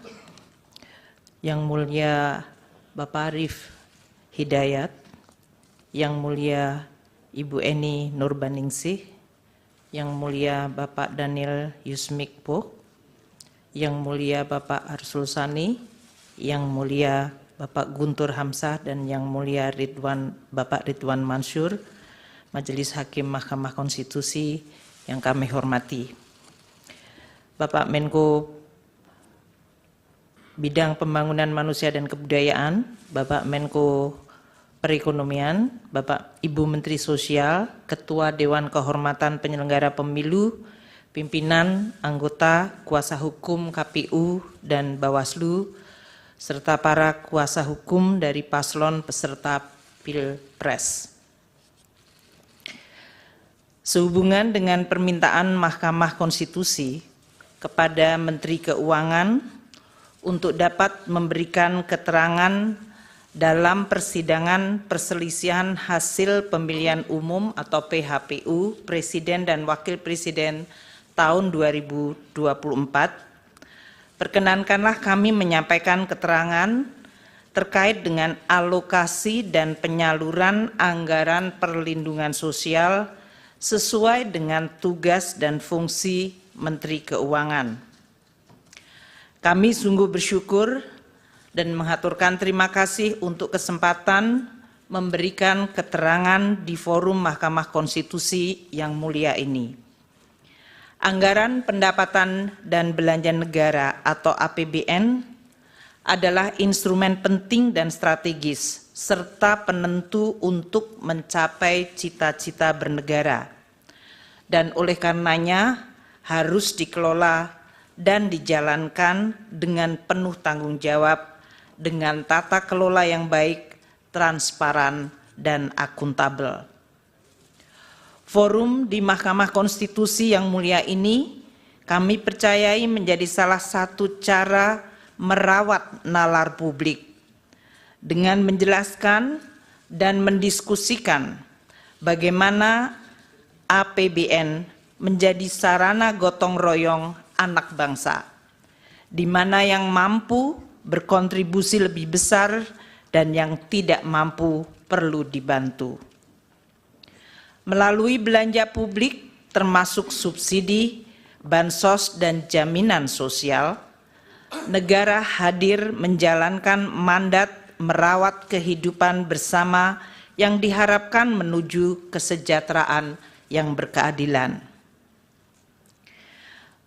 Yang Mulia Bapak Arif Hidayat, Yang Mulia Ibu Eni Nurbaningsih, Yang Mulia Bapak Daniel Yusmikpo, Yang Mulia Bapak Arsul Sani, Yang Mulia Bapak Guntur Hamzah, dan Yang Mulia Bapak Ridwan Mansur, Majelis Hakim Mahkamah Konstitusi yang kami hormati. Bapak Menko Bidang Pembangunan Manusia dan Kebudayaan, Bapak Menko Perekonomian, Bapak Ibu Menteri Sosial, Ketua Dewan Kehormatan Penyelenggara Pemilu, pimpinan, anggota, kuasa hukum KPU dan Bawaslu, serta para kuasa hukum dari paslon peserta Pilpres. Sehubungan dengan permintaan Mahkamah Konstitusi kepada Menteri Keuangan untuk dapat memberikan keterangan dalam persidangan perselisihan hasil pemilihan umum atau PHPU Presiden dan Wakil Presiden tahun 2024, perkenankanlah kami menyampaikan keterangan terkait dengan alokasi dan penyaluran anggaran perlindungan sosial sesuai dengan tugas dan fungsi Menteri Keuangan. Kami sungguh bersyukur dan mengaturkan terima kasih untuk kesempatan memberikan keterangan di forum Mahkamah Konstitusi yang mulia ini. Anggaran pendapatan dan belanja negara atau APBN adalah instrumen penting dan strategis serta penentu untuk mencapai cita-cita bernegara, dan oleh karenanya harus dikelola dan dijalankan dengan penuh tanggung jawab, dengan tata kelola yang baik, transparan, dan akuntabel. Forum di Mahkamah Konstitusi yang mulia ini kami percayai menjadi salah satu cara merawat nalar publik dengan menjelaskan dan mendiskusikan bagaimana APBN menjadi sarana gotong royong anak bangsa, di mana yang mampu berkontribusi lebih besar dan yang tidak mampu perlu dibantu. Melalui belanja publik termasuk subsidi, bansos, dan jaminan sosial, negara hadir menjalankan mandat merawat kehidupan bersama yang diharapkan menuju kesejahteraan yang berkeadilan.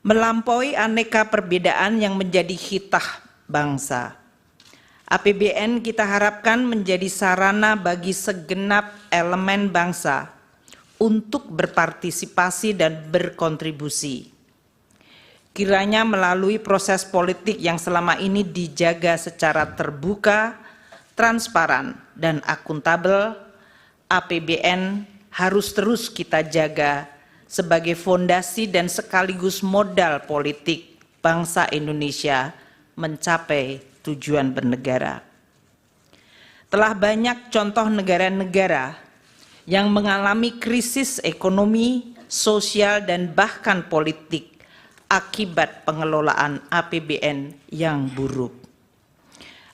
Melampaui aneka perbedaan yang menjadi hitah bangsa, APBN kita harapkan menjadi sarana bagi segenap elemen bangsa untuk berpartisipasi dan berkontribusi. Kiranya melalui proses politik yang selama ini dijaga secara terbuka, transparan, dan akuntabel, APBN harus terus kita jaga sebagai fondasi dan sekaligus modal politik bangsa Indonesia mencapai tujuan bernegara. Telah banyak contoh negara-negara yang mengalami krisis ekonomi, sosial, dan bahkan politik akibat pengelolaan APBN yang buruk.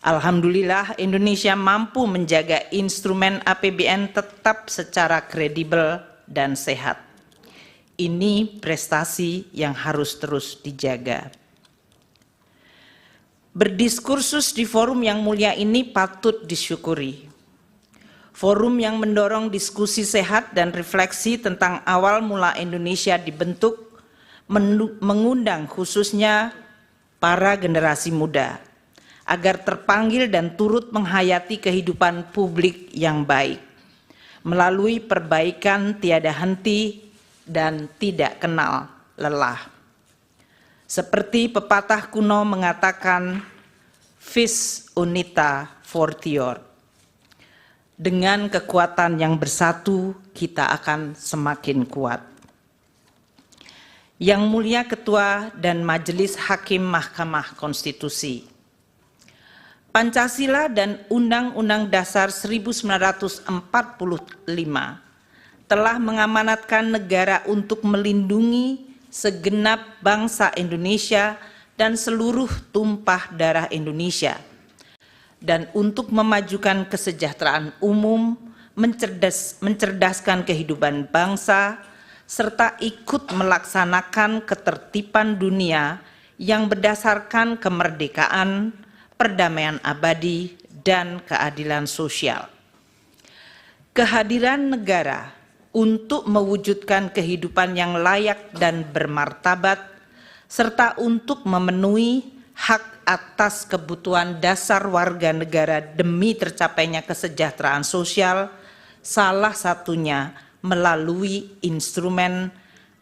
Alhamdulillah, Indonesia mampu menjaga instrumen APBN tetap secara kredibel dan sehat. Ini prestasi yang harus terus dijaga. Berdiskursus di forum yang mulia ini patut disyukuri. Forum yang mendorong diskusi sehat dan refleksi tentang awal mula Indonesia dibentuk, mengundang khususnya para generasi muda agar terpanggil dan turut menghayati kehidupan publik yang baik melalui perbaikan tiada henti dan tidak kenal lelah. Seperti pepatah kuno mengatakan, vis unita fortior. Dengan kekuatan yang bersatu, kita akan semakin kuat. Yang mulia Ketua dan Majelis Hakim Mahkamah Konstitusi, Pancasila dan Undang-Undang Dasar 1945 telah mengamanatkan negara untuk melindungi segenap bangsa Indonesia dan seluruh tumpah darah Indonesia, dan untuk memajukan kesejahteraan umum, mencerdaskan kehidupan bangsa, serta ikut melaksanakan ketertiban dunia yang berdasarkan kemerdekaan, perdamaian abadi, dan keadilan sosial. Kehadiran negara untuk mewujudkan kehidupan yang layak dan bermartabat, serta untuk memenuhi hak atas kebutuhan dasar warga negara demi tercapainya kesejahteraan sosial, salah satunya melalui instrumen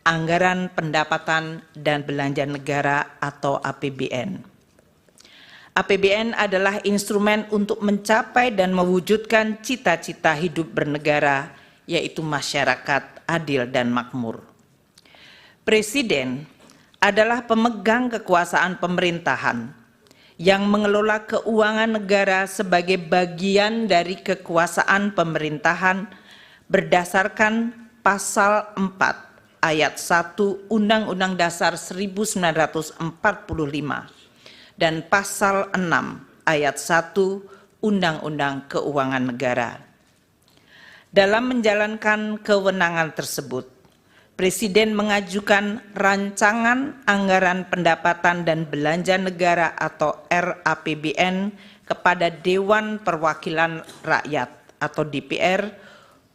anggaran pendapatan dan belanja negara atau APBN. APBN adalah instrumen untuk mencapai dan mewujudkan cita-cita hidup bernegara, yaitu masyarakat adil dan makmur. Presiden adalah pemegang kekuasaan pemerintahan yang mengelola keuangan negara sebagai bagian dari kekuasaan pemerintahan berdasarkan pasal 4 ayat 1 Undang-Undang Dasar 1945 dan pasal 6 ayat 1 Undang-Undang Keuangan Negara. Dalam menjalankan kewenangan tersebut, Presiden mengajukan rancangan anggaran pendapatan dan belanja negara atau RAPBN kepada Dewan Perwakilan Rakyat atau DPR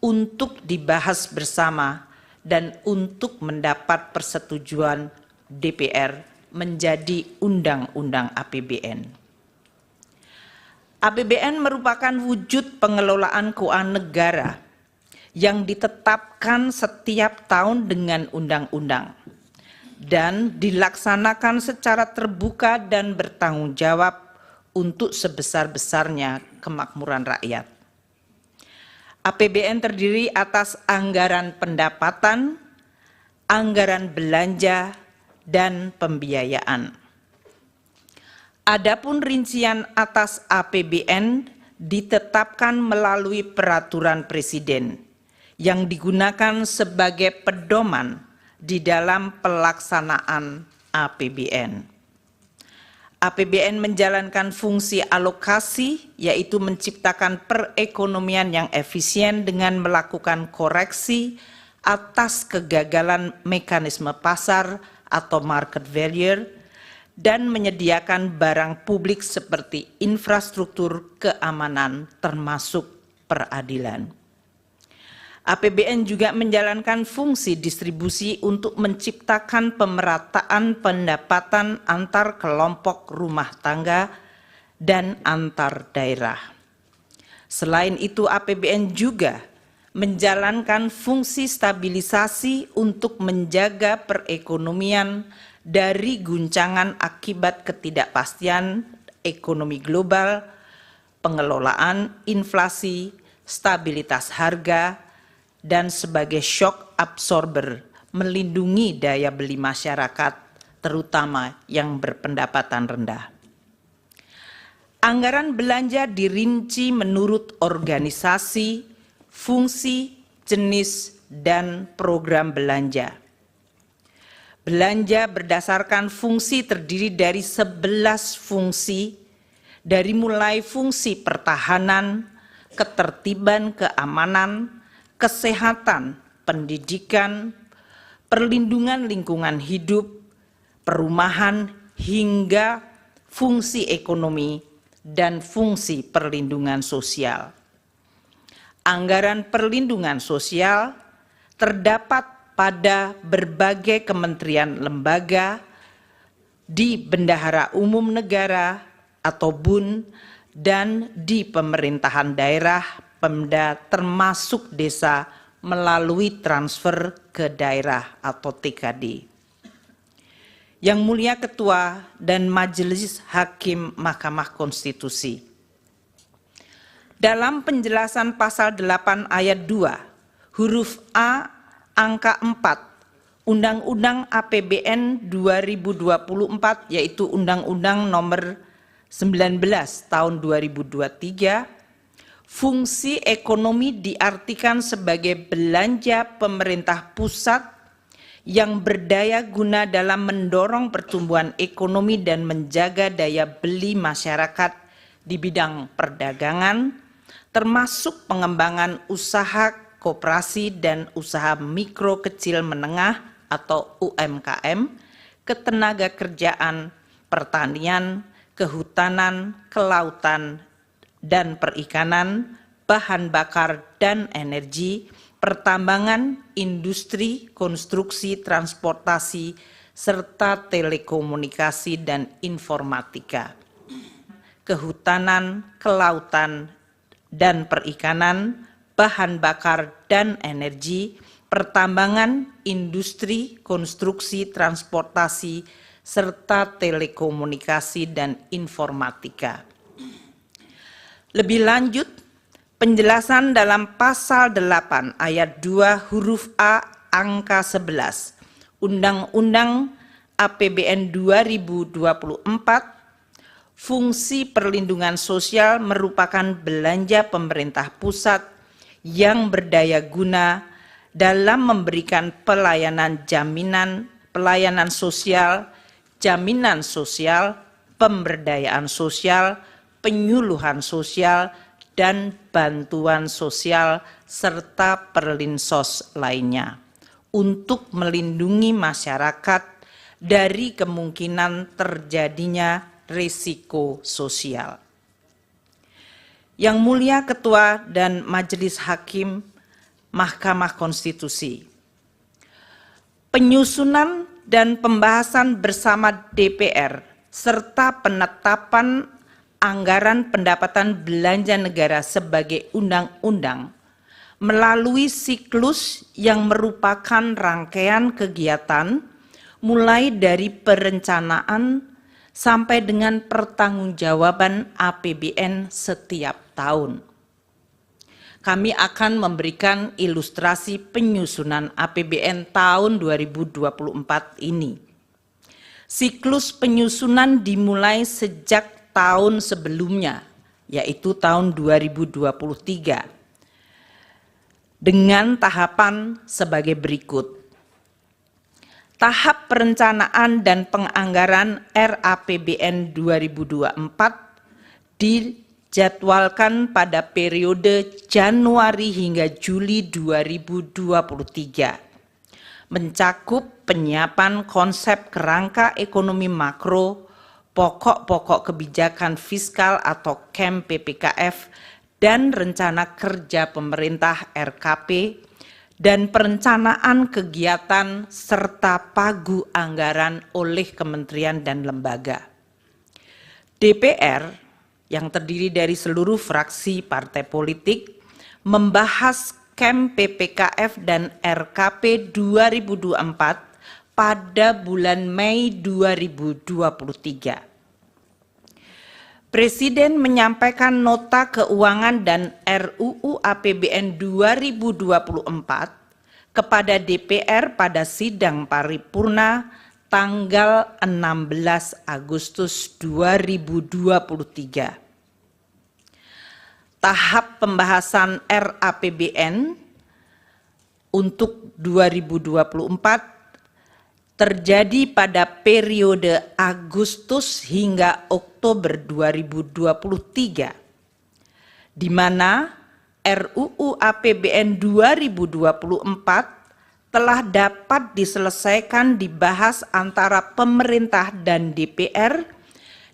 untuk dibahas bersama dan untuk mendapat persetujuan DPR menjadi Undang-Undang APBN. APBN merupakan wujud pengelolaan keuangan negara yang ditetapkan setiap tahun dengan undang-undang dan dilaksanakan secara terbuka dan bertanggung jawab untuk sebesar-besarnya kemakmuran rakyat. APBN terdiri atas anggaran pendapatan, anggaran belanja, dan pembiayaan. Adapun rincian atas APBN ditetapkan melalui peraturan Presiden yang digunakan sebagai pedoman di dalam pelaksanaan APBN. APBN menjalankan fungsi alokasi, yaitu menciptakan perekonomian yang efisien dengan melakukan koreksi atas kegagalan mekanisme pasar atau market failure, dan menyediakan barang publik seperti infrastruktur keamanan termasuk peradilan. APBN juga menjalankan fungsi distribusi untuk menciptakan pemerataan pendapatan antar kelompok rumah tangga dan antar daerah. Selain itu, APBN juga menjalankan fungsi stabilisasi untuk menjaga perekonomian dari guncangan akibat ketidakpastian ekonomi global, pengelolaan inflasi, stabilitas harga, dan sebagai shock absorber melindungi daya beli masyarakat, terutama yang berpendapatan rendah. Anggaran belanja dirinci menurut organisasi, fungsi, jenis, dan program belanja. Belanja berdasarkan fungsi terdiri dari 11 fungsi, dari mulai fungsi pertahanan, ketertiban, keamanan, kesehatan, pendidikan, perlindungan lingkungan hidup, perumahan, hingga fungsi ekonomi dan fungsi perlindungan sosial. Anggaran perlindungan sosial terdapat pada berbagai kementerian lembaga, di Bendahara Umum Negara atau BUN, dan di pemerintahan daerah, Pemda, termasuk desa melalui transfer ke daerah atau TKD. Yang Mulia Ketua dan Majelis Hakim Mahkamah Konstitusi, dalam penjelasan pasal 8 ayat 2, huruf A, angka 4, Undang-Undang APBN 2024, yaitu Undang-Undang nomor 19 tahun 2023, fungsi ekonomi diartikan sebagai belanja pemerintah pusat yang berdaya guna dalam mendorong pertumbuhan ekonomi dan menjaga daya beli masyarakat di bidang perdagangan, termasuk pengembangan usaha koperasi dan usaha mikro kecil menengah atau UMKM, ketenagakerjaan, pertanian, kehutanan, kelautan, dan perikanan, bahan bakar dan energi, pertambangan, industri, konstruksi, transportasi, serta telekomunikasi dan informatika. Kehutanan, kelautan, dan perikanan, bahan bakar dan energi, pertambangan, industri, konstruksi, transportasi, serta telekomunikasi dan informatika. Lebih lanjut, penjelasan dalam pasal 8 ayat 2 huruf A angka 11 Undang-Undang APBN 2024, fungsi perlindungan sosial merupakan belanja pemerintah pusat yang berdaya guna dalam memberikan pelayanan sosial, jaminan sosial, pemberdayaan sosial, penyuluhan sosial, dan bantuan sosial serta perlinsos lainnya untuk melindungi masyarakat dari kemungkinan terjadinya risiko sosial. Yang Mulia Ketua dan Majelis Hakim Mahkamah Konstitusi, penyusunan dan pembahasan bersama DPR serta penetapan anggaran pendapatan belanja negara sebagai undang-undang melalui siklus yang merupakan rangkaian kegiatan mulai dari perencanaan sampai dengan pertanggungjawaban APBN setiap tahun. Kami akan memberikan ilustrasi penyusunan APBN tahun 2024 ini. Siklus penyusunan dimulai sejak tahun sebelumnya, yaitu tahun 2023, dengan tahapan sebagai berikut. Tahap perencanaan dan penganggaran RAPBN 2024 dijadwalkan pada periode Januari hingga Juli 2023, mencakup penyiapan konsep kerangka ekonomi makro, pokok-pokok kebijakan fiskal atau KEM PPKF, dan rencana kerja pemerintah RKP, dan perencanaan kegiatan serta pagu anggaran oleh kementerian dan lembaga. DPR yang terdiri dari seluruh fraksi partai politik membahas KEM PPKF dan RKP 2024 pada bulan Mei 2023. Presiden menyampaikan nota keuangan dan RUU APBN 2024 kepada DPR pada sidang paripurna tanggal 16 Agustus 2023. Tahap pembahasan RAPBN untuk 2024 terjadi pada periode Agustus hingga Oktober 2023, di mana RUU APBN 2024 telah dapat diselesaikan dibahas antara pemerintah dan DPR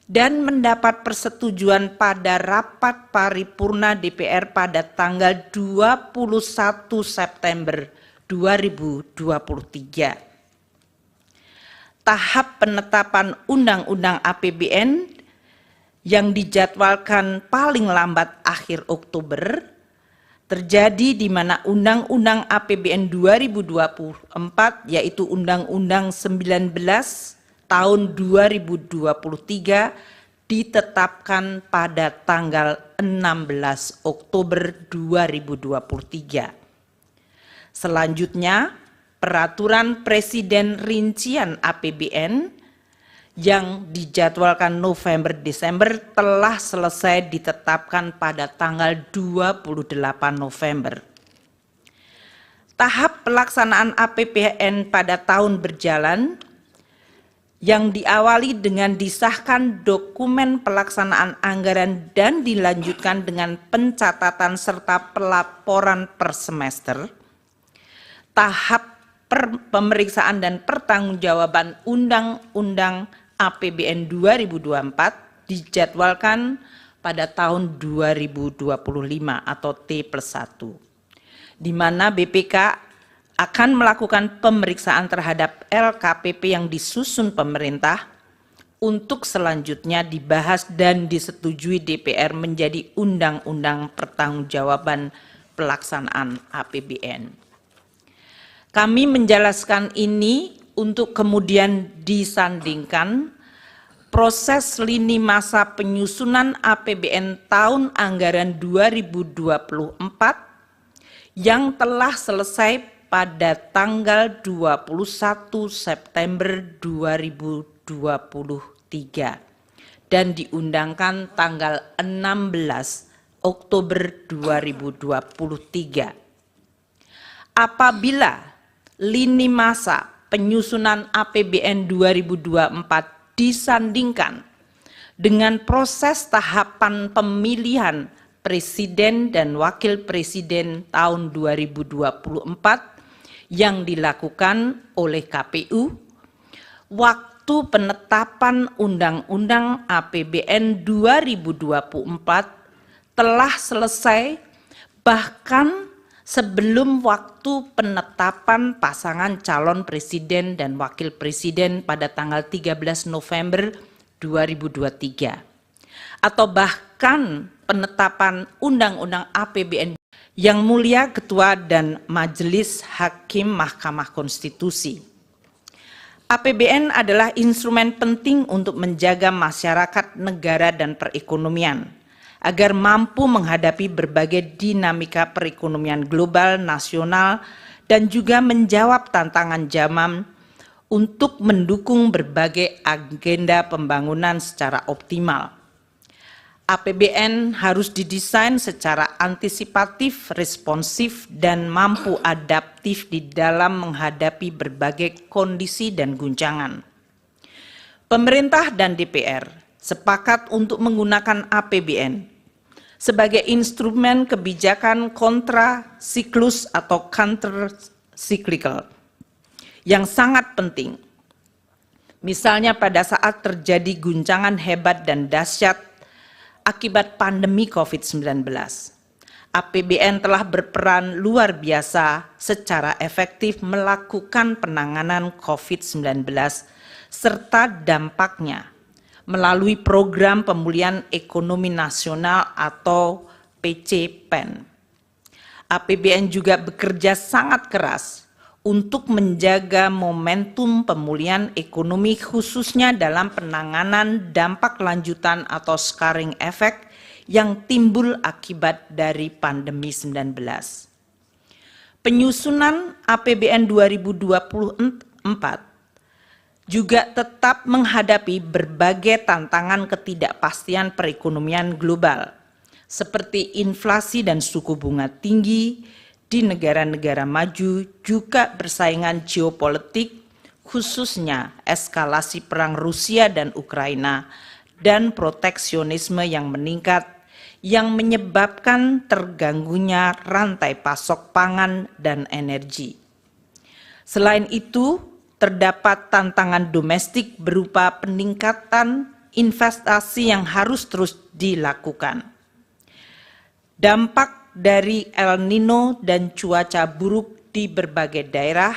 dan mendapat persetujuan pada rapat paripurna DPR pada tanggal 21 September 2023. Tahap penetapan Undang-Undang APBN yang dijadwalkan paling lambat akhir Oktober terjadi di mana Undang-Undang APBN 2024 yaitu Undang-Undang 19 tahun 2023 ditetapkan pada tanggal 16 Oktober 2023. Selanjutnya, Peraturan Presiden Rincian APBN yang dijadwalkan November-Desember telah selesai ditetapkan pada tanggal 28 November. Tahap pelaksanaan APBN pada tahun berjalan yang diawali dengan disahkan dokumen pelaksanaan anggaran dan dilanjutkan dengan pencatatan serta pelaporan per semester. Tahap pemeriksaan dan pertanggungjawaban Undang-Undang APBN 2024 dijadwalkan pada tahun 2025 atau T+1, di mana BPK akan melakukan pemeriksaan terhadap LKPP yang disusun pemerintah untuk selanjutnya dibahas dan disetujui DPR menjadi Undang-Undang Pertanggungjawaban Pelaksanaan APBN. Kami menjelaskan ini untuk kemudian disandingkan proses lini masa penyusunan APBN tahun anggaran 2024 yang telah selesai pada tanggal 21 September 2023 dan diundangkan tanggal 16 Oktober 2023. Apabila lini masa penyusunan APBN 2024 disandingkan dengan proses tahapan pemilihan Presiden dan Wakil Presiden tahun 2024 yang dilakukan oleh KPU, waktu penetapan Undang-Undang APBN 2024 telah selesai bahkan sebelum waktu penetapan pasangan calon presiden dan wakil presiden pada tanggal 13 November 2023, atau bahkan penetapan Undang-Undang APBN. Yang Mulia Ketua dan Majelis Hakim Mahkamah Konstitusi, APBN adalah instrumen penting untuk menjaga masyarakat, negara, dan perekonomian agar mampu menghadapi berbagai dinamika perekonomian global, nasional, dan juga menjawab tantangan zaman untuk mendukung berbagai agenda pembangunan secara optimal. APBN harus didesain secara antisipatif, responsif, dan mampu adaptif di dalam menghadapi berbagai kondisi dan guncangan. Pemerintah dan DPR sepakat untuk menggunakan APBN sebagai instrumen kebijakan kontra siklus atau counter cyclical yang sangat penting. Misalnya pada saat terjadi guncangan hebat dan dahsyat akibat pandemi COVID-19. APBN telah berperan luar biasa secara efektif melakukan penanganan COVID-19 serta dampaknya melalui program pemulihan ekonomi nasional atau PCPEN. APBN juga bekerja sangat keras untuk menjaga momentum pemulihan ekonomi khususnya dalam penanganan dampak lanjutan atau scarring effect yang timbul akibat dari pandemi 19. Penyusunan APBN 2024 juga tetap menghadapi berbagai tantangan ketidakpastian perekonomian global seperti inflasi dan suku bunga tinggi di negara-negara maju, juga persaingan geopolitik, khususnya eskalasi perang Rusia dan Ukraina, dan proteksionisme yang meningkat, yang menyebabkan terganggunya rantai pasok pangan dan energi. Selain itu, terdapat tantangan domestik berupa peningkatan investasi yang harus terus dilakukan. Dampak dari El Nino dan cuaca buruk di berbagai daerah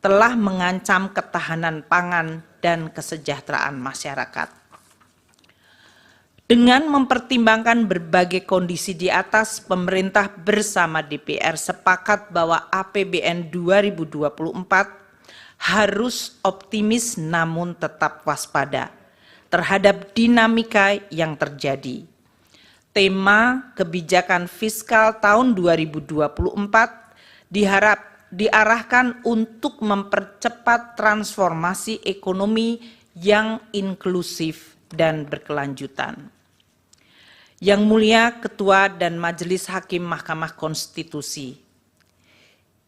telah mengancam ketahanan pangan dan kesejahteraan masyarakat. Dengan mempertimbangkan berbagai kondisi di atas, pemerintah bersama DPR sepakat bahwa APBN 2024 harus optimis namun tetap waspada terhadap dinamika yang terjadi. Tema kebijakan fiskal tahun 2024 diarahkan untuk mempercepat transformasi ekonomi yang inklusif dan berkelanjutan. Yang Mulia Ketua dan Majelis Hakim Mahkamah Konstitusi,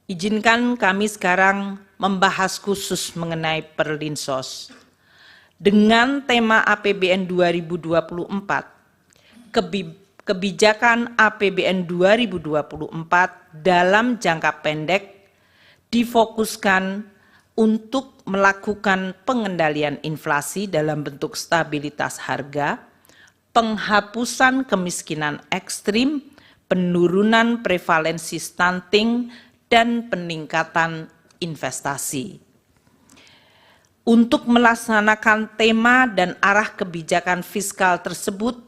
izinkan kami sekarang membahas khusus mengenai Perlinsos. Dengan tema APBN 2024, kebijakan APBN 2024 dalam jangka pendek difokuskan untuk melakukan pengendalian inflasi dalam bentuk stabilitas harga, penghapusan kemiskinan ekstrim, penurunan prevalensi stunting, dan peningkatan investasi. Untuk melaksanakan tema dan arah kebijakan fiskal tersebut,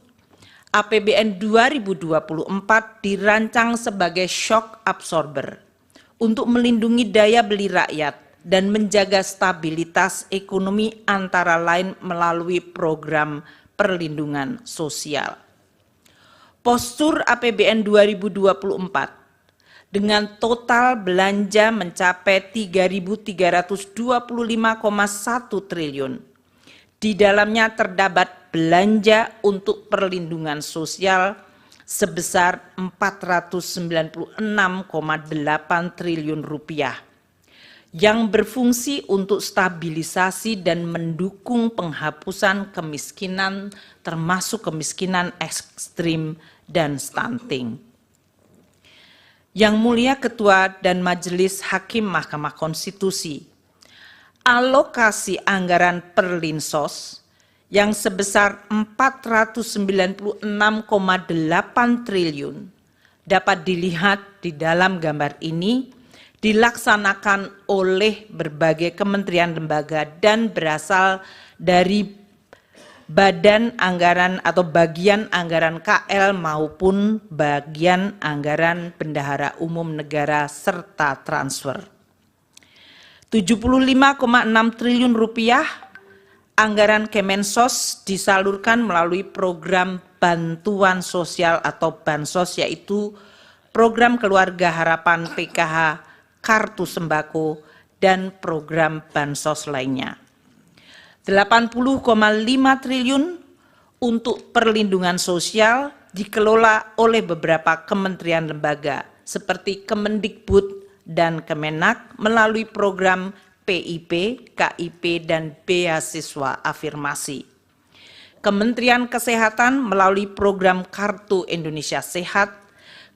APBN 2024 dirancang sebagai shock absorber untuk melindungi daya beli rakyat dan menjaga stabilitas ekonomi antara lain melalui program perlindungan sosial. Postur APBN 2024 dengan total belanja mencapai 3.325,1 triliun. Di dalamnya terdapat belanja untuk perlindungan sosial sebesar 496,8 triliun rupiah yang berfungsi untuk stabilisasi dan mendukung penghapusan kemiskinan termasuk kemiskinan ekstrim dan stunting. Yang Mulia Ketua dan Majelis Hakim Mahkamah Konstitusi, alokasi anggaran Perlinsos yang sebesar 496,8 triliun dapat dilihat di dalam gambar ini dilaksanakan oleh berbagai kementerian lembaga dan berasal dari badan anggaran atau bagian anggaran KL maupun bagian anggaran bendahara umum negara serta transfer. 75,6 triliun rupiah anggaran Kemensos disalurkan melalui program bantuan sosial atau Bansos, yaitu program Keluarga Harapan PKH, Kartu Sembako, dan program Bansos lainnya. 80,5 triliun untuk perlindungan sosial dikelola oleh beberapa kementerian lembaga seperti Kemendikbud dan Kemenak melalui program PIP, KIP, dan beasiswa afirmasi. Kementerian Kesehatan melalui program Kartu Indonesia Sehat,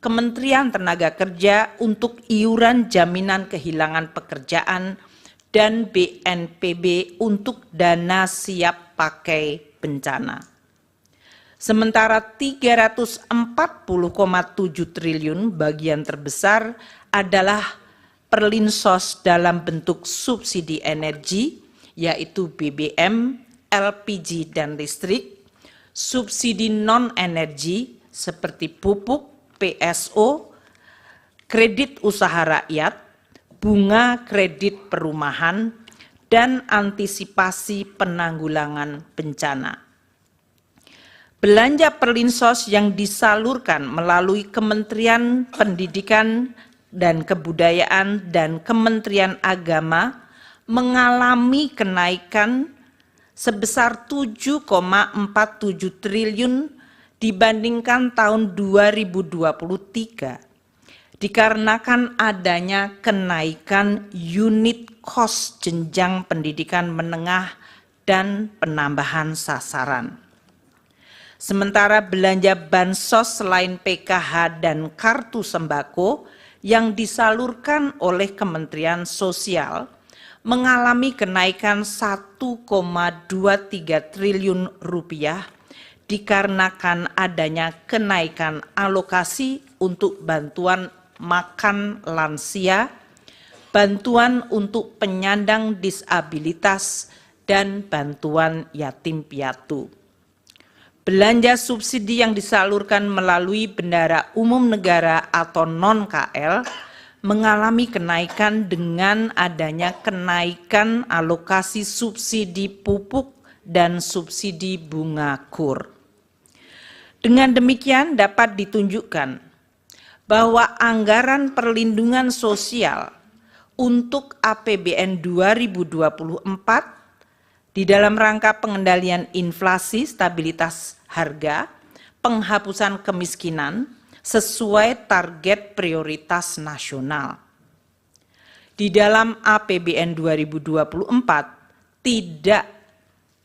Kementerian Tenaga Kerja untuk iuran jaminan kehilangan pekerjaan, dan BNPB untuk dana siap pakai bencana. Sementara 340,7 triliun bagian terbesar adalah perlinsos dalam bentuk subsidi energi, yaitu BBM, LPG, dan listrik, subsidi non-energi seperti pupuk, PSO, kredit usaha rakyat, bunga kredit perumahan, dan antisipasi penanggulangan bencana. Belanja perlinsos yang disalurkan melalui Kementerian Pendidikan dan Kebudayaan dan Kementerian Agama mengalami kenaikan sebesar 7,47 triliun dibandingkan tahun 2023. Dikarenakan adanya kenaikan unit cost jenjang pendidikan menengah dan penambahan sasaran. Sementara belanja bansos selain PKH dan kartu sembako yang disalurkan oleh Kementerian Sosial mengalami kenaikan 1,23 triliun rupiah dikarenakan adanya kenaikan alokasi untuk bantuan makan lansia, bantuan untuk penyandang disabilitas, dan bantuan yatim piatu. Belanja subsidi yang disalurkan melalui bendara umum negara atau non-KL mengalami kenaikan dengan adanya kenaikan alokasi subsidi pupuk dan subsidi bunga KUR. Dengan demikian dapat ditunjukkan bahwa anggaran perlindungan sosial untuk APBN 2024 di dalam rangka pengendalian inflasi, stabilitas harga, penghapusan kemiskinan sesuai target prioritas nasional. Di dalam APBN 2024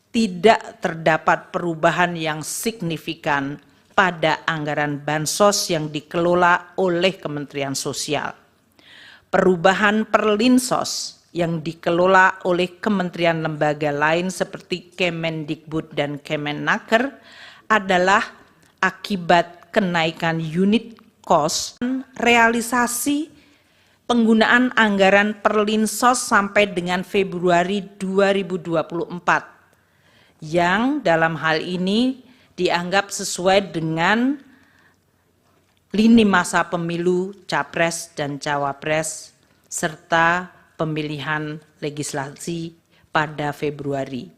tidak terdapat perubahan yang signifikan pada anggaran bansos yang dikelola oleh Kementerian Sosial. Perubahan perlinsos yang dikelola oleh kementerian lembaga lain seperti Kemendikbud dan Kemenaker adalah akibat kenaikan unit cost. Realisasi penggunaan anggaran perlinsos sampai dengan Februari 2024 yang dalam hal ini dianggap sesuai dengan lini masa pemilu Capres dan Cawapres serta pemilihan legislasi pada Februari.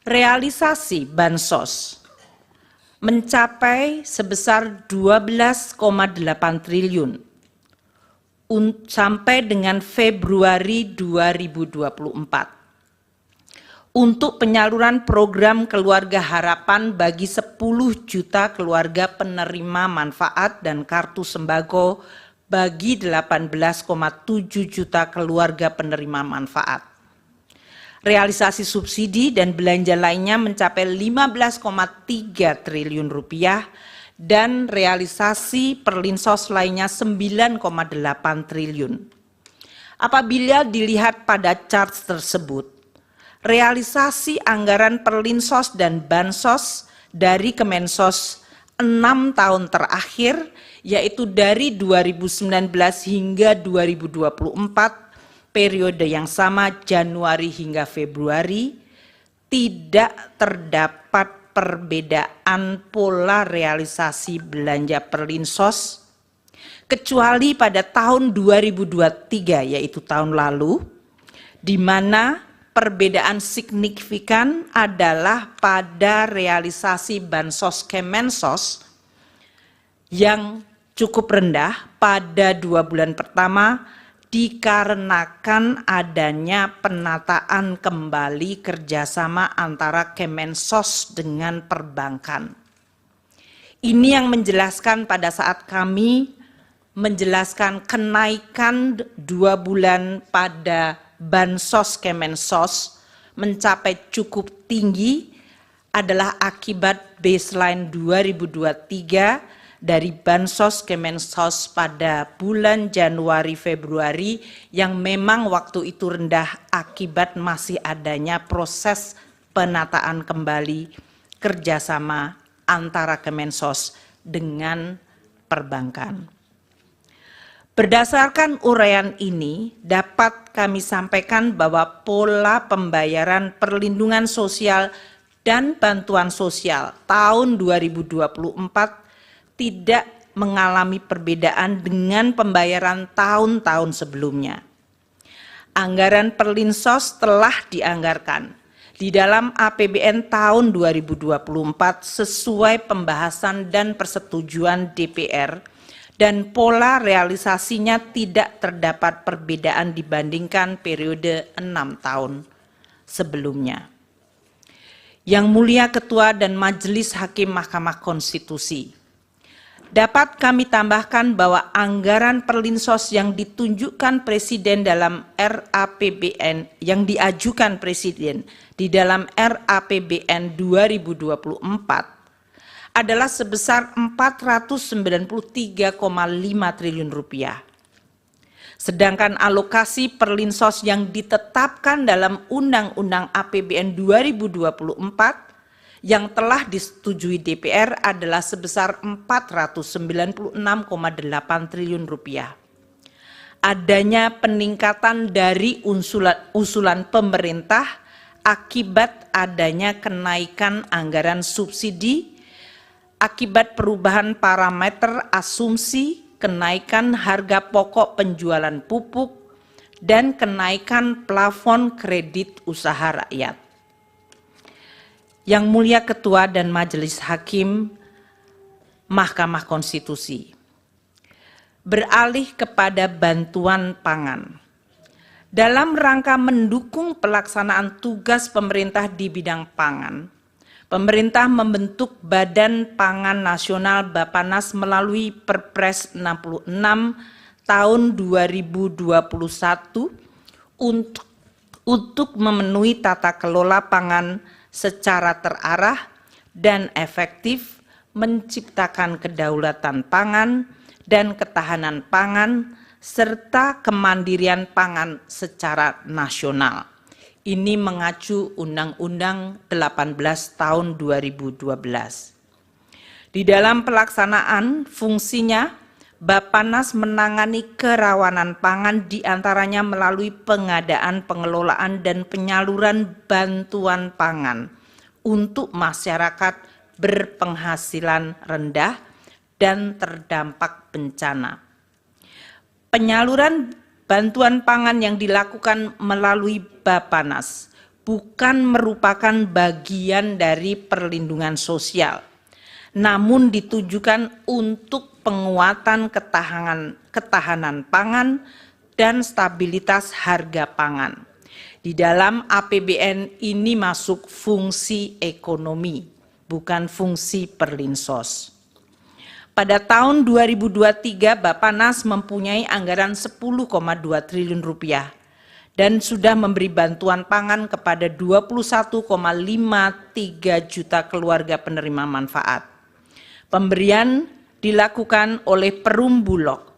Realisasi bansos mencapai sebesar 12,8 triliun sampai dengan Februari 2024. Untuk penyaluran program Keluarga Harapan bagi 10 juta keluarga penerima manfaat dan kartu sembako bagi 18,7 juta keluarga penerima manfaat. Realisasi subsidi dan belanja lainnya mencapai 15,3 triliun rupiah dan realisasi perlinsos lainnya 9,8 triliun. Apabila dilihat pada chart tersebut, realisasi anggaran perlinsos dan bansos dari Kemensos 6 tahun terakhir, yaitu dari 2019 hingga 2024, periode yang sama Januari hingga Februari, tidak terdapat perbedaan pola realisasi belanja perlinsos, kecuali pada tahun 2023, yaitu tahun lalu, di mana perbedaan signifikan adalah pada realisasi Bansos Kemensos yang cukup rendah pada 2 bulan pertama dikarenakan adanya penataan kembali kerjasama antara Kemensos dengan perbankan. Ini yang menjelaskan pada saat kami menjelaskan kenaikan 2 bulan pada Bansos Kemensos mencapai cukup tinggi adalah akibat baseline 2023 dari Bansos Kemensos pada bulan Januari-Februari yang memang waktu itu rendah akibat masih adanya proses penataan kembali kerjasama antara Kemensos dengan perbankan. Berdasarkan uraian ini, dapat kami sampaikan bahwa pola pembayaran perlindungan sosial dan bantuan sosial tahun 2024 tidak mengalami perbedaan dengan pembayaran tahun-tahun sebelumnya. Anggaran Perlinsos telah dianggarkan di dalam APBN tahun 2024 sesuai pembahasan dan persetujuan DPR, dan pola realisasinya tidak terdapat perbedaan dibandingkan periode 6 tahun sebelumnya. Yang Mulia Ketua dan Majelis Hakim Mahkamah Konstitusi, dapat kami tambahkan bahwa anggaran Perlinsos yang ditunjukkan Presiden dalam RAPBN, yang diajukan Presiden di dalam RAPBN 2024 adalah sebesar 493,5 triliun rupiah. Sedangkan alokasi Perlinsos yang ditetapkan dalam Undang-Undang APBN 2024 yang telah disetujui DPR adalah sebesar 496,8 triliun rupiah. Adanya peningkatan dari usulan pemerintah akibat adanya kenaikan anggaran subsidi, akibat perubahan parameter asumsi, kenaikan harga pokok penjualan pupuk, dan kenaikan plafon kredit usaha rakyat. Yang Mulia Ketua dan Majelis Hakim Mahkamah Konstitusi, beralih kepada bantuan pangan. Dalam rangka mendukung pelaksanaan tugas pemerintah di bidang pangan, pemerintah membentuk Badan Pangan Nasional Bappenas melalui Perpres 66 tahun 2021 untuk memenuhi tata kelola pangan secara terarah dan efektif, menciptakan kedaulatan pangan dan ketahanan pangan, serta kemandirian pangan secara nasional. Ini mengacu Undang-Undang 18 tahun 2012. Di dalam pelaksanaan fungsinya, Bappenas menangani kerawanan pangan diantaranya melalui pengadaan, pengelolaan, dan penyaluran bantuan pangan untuk masyarakat berpenghasilan rendah dan terdampak bencana. Penyaluran bantuan pangan yang dilakukan melalui Bappenas bukan merupakan bagian dari perlindungan sosial, namun ditujukan untuk penguatan ketahanan pangan dan stabilitas harga pangan. Di dalam APBN ini masuk fungsi ekonomi, bukan fungsi Perlinsos. Pada tahun 2023, Bappenas mempunyai anggaran 10,2 triliun rupiah dan sudah memberi bantuan pangan kepada 21,53 juta keluarga penerima manfaat. Pemberian dilakukan oleh Perum Bulog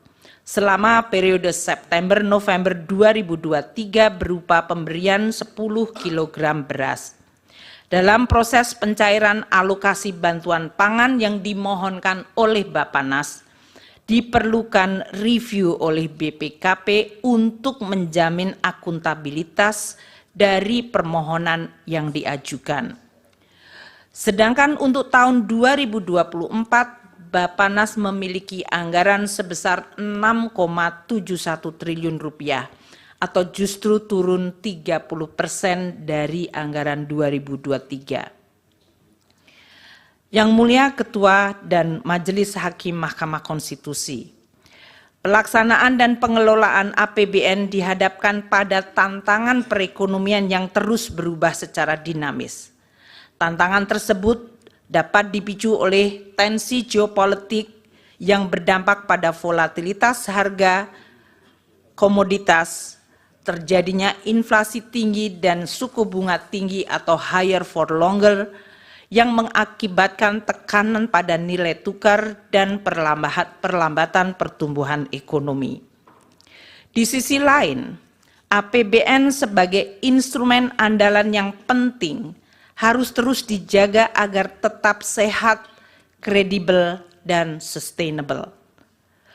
selama periode September-November 2023 berupa pemberian 10 kg beras. Dalam proses pencairan alokasi bantuan pangan yang dimohonkan oleh Bappenas, diperlukan review oleh BPKP untuk menjamin akuntabilitas dari permohonan yang diajukan. Sedangkan untuk tahun 2024, Bappenas memiliki anggaran sebesar 6,71 triliun rupiah atau justru turun 30% dari anggaran 2023. Yang Mulia Ketua dan Majelis Hakim Mahkamah Konstitusi, pelaksanaan dan pengelolaan APBN dihadapkan pada tantangan perekonomian yang terus berubah secara dinamis. Tantangan tersebut dapat dipicu oleh tensi geopolitik yang berdampak pada volatilitas harga komoditas, terjadinya inflasi tinggi dan suku bunga tinggi atau higher for longer yang mengakibatkan tekanan pada nilai tukar dan perlambatan pertumbuhan ekonomi. Di sisi lain, APBN sebagai instrumen andalan yang penting harus terus dijaga agar tetap sehat, kredibel, dan sustainable.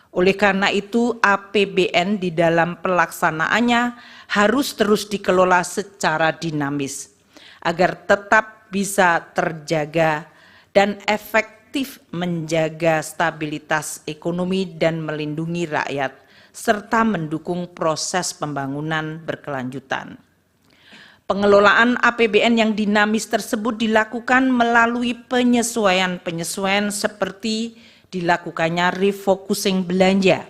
Oleh karena itu, APBN di dalam pelaksanaannya harus terus dikelola secara dinamis, agar tetap bisa terjaga dan efektif menjaga stabilitas ekonomi dan melindungi rakyat, serta mendukung proses pembangunan berkelanjutan. Pengelolaan APBN yang dinamis tersebut dilakukan melalui penyesuaian-penyesuaian seperti dilakukannya refocusing belanja,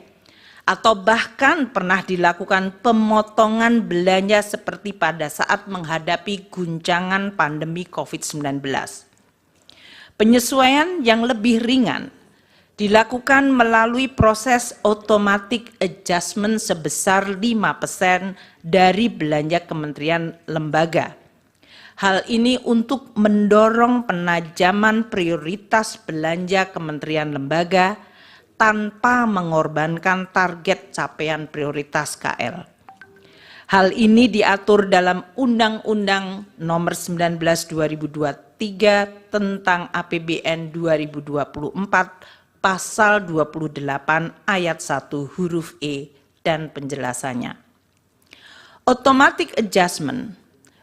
atau bahkan pernah dilakukan pemotongan belanja seperti pada saat menghadapi guncangan pandemi COVID-19. Penyesuaian yang lebih ringan dilakukan melalui proses automatic adjustment sebesar 5% dari belanja kementerian lembaga. Hal ini untuk mendorong penajaman prioritas belanja kementerian lembaga tanpa mengorbankan target capaian prioritas KL. Hal ini diatur dalam Undang-Undang Nomor 19 2023 tentang APBN 2024 Pasal 28 ayat 1 huruf E dan penjelasannya. Automatic adjustment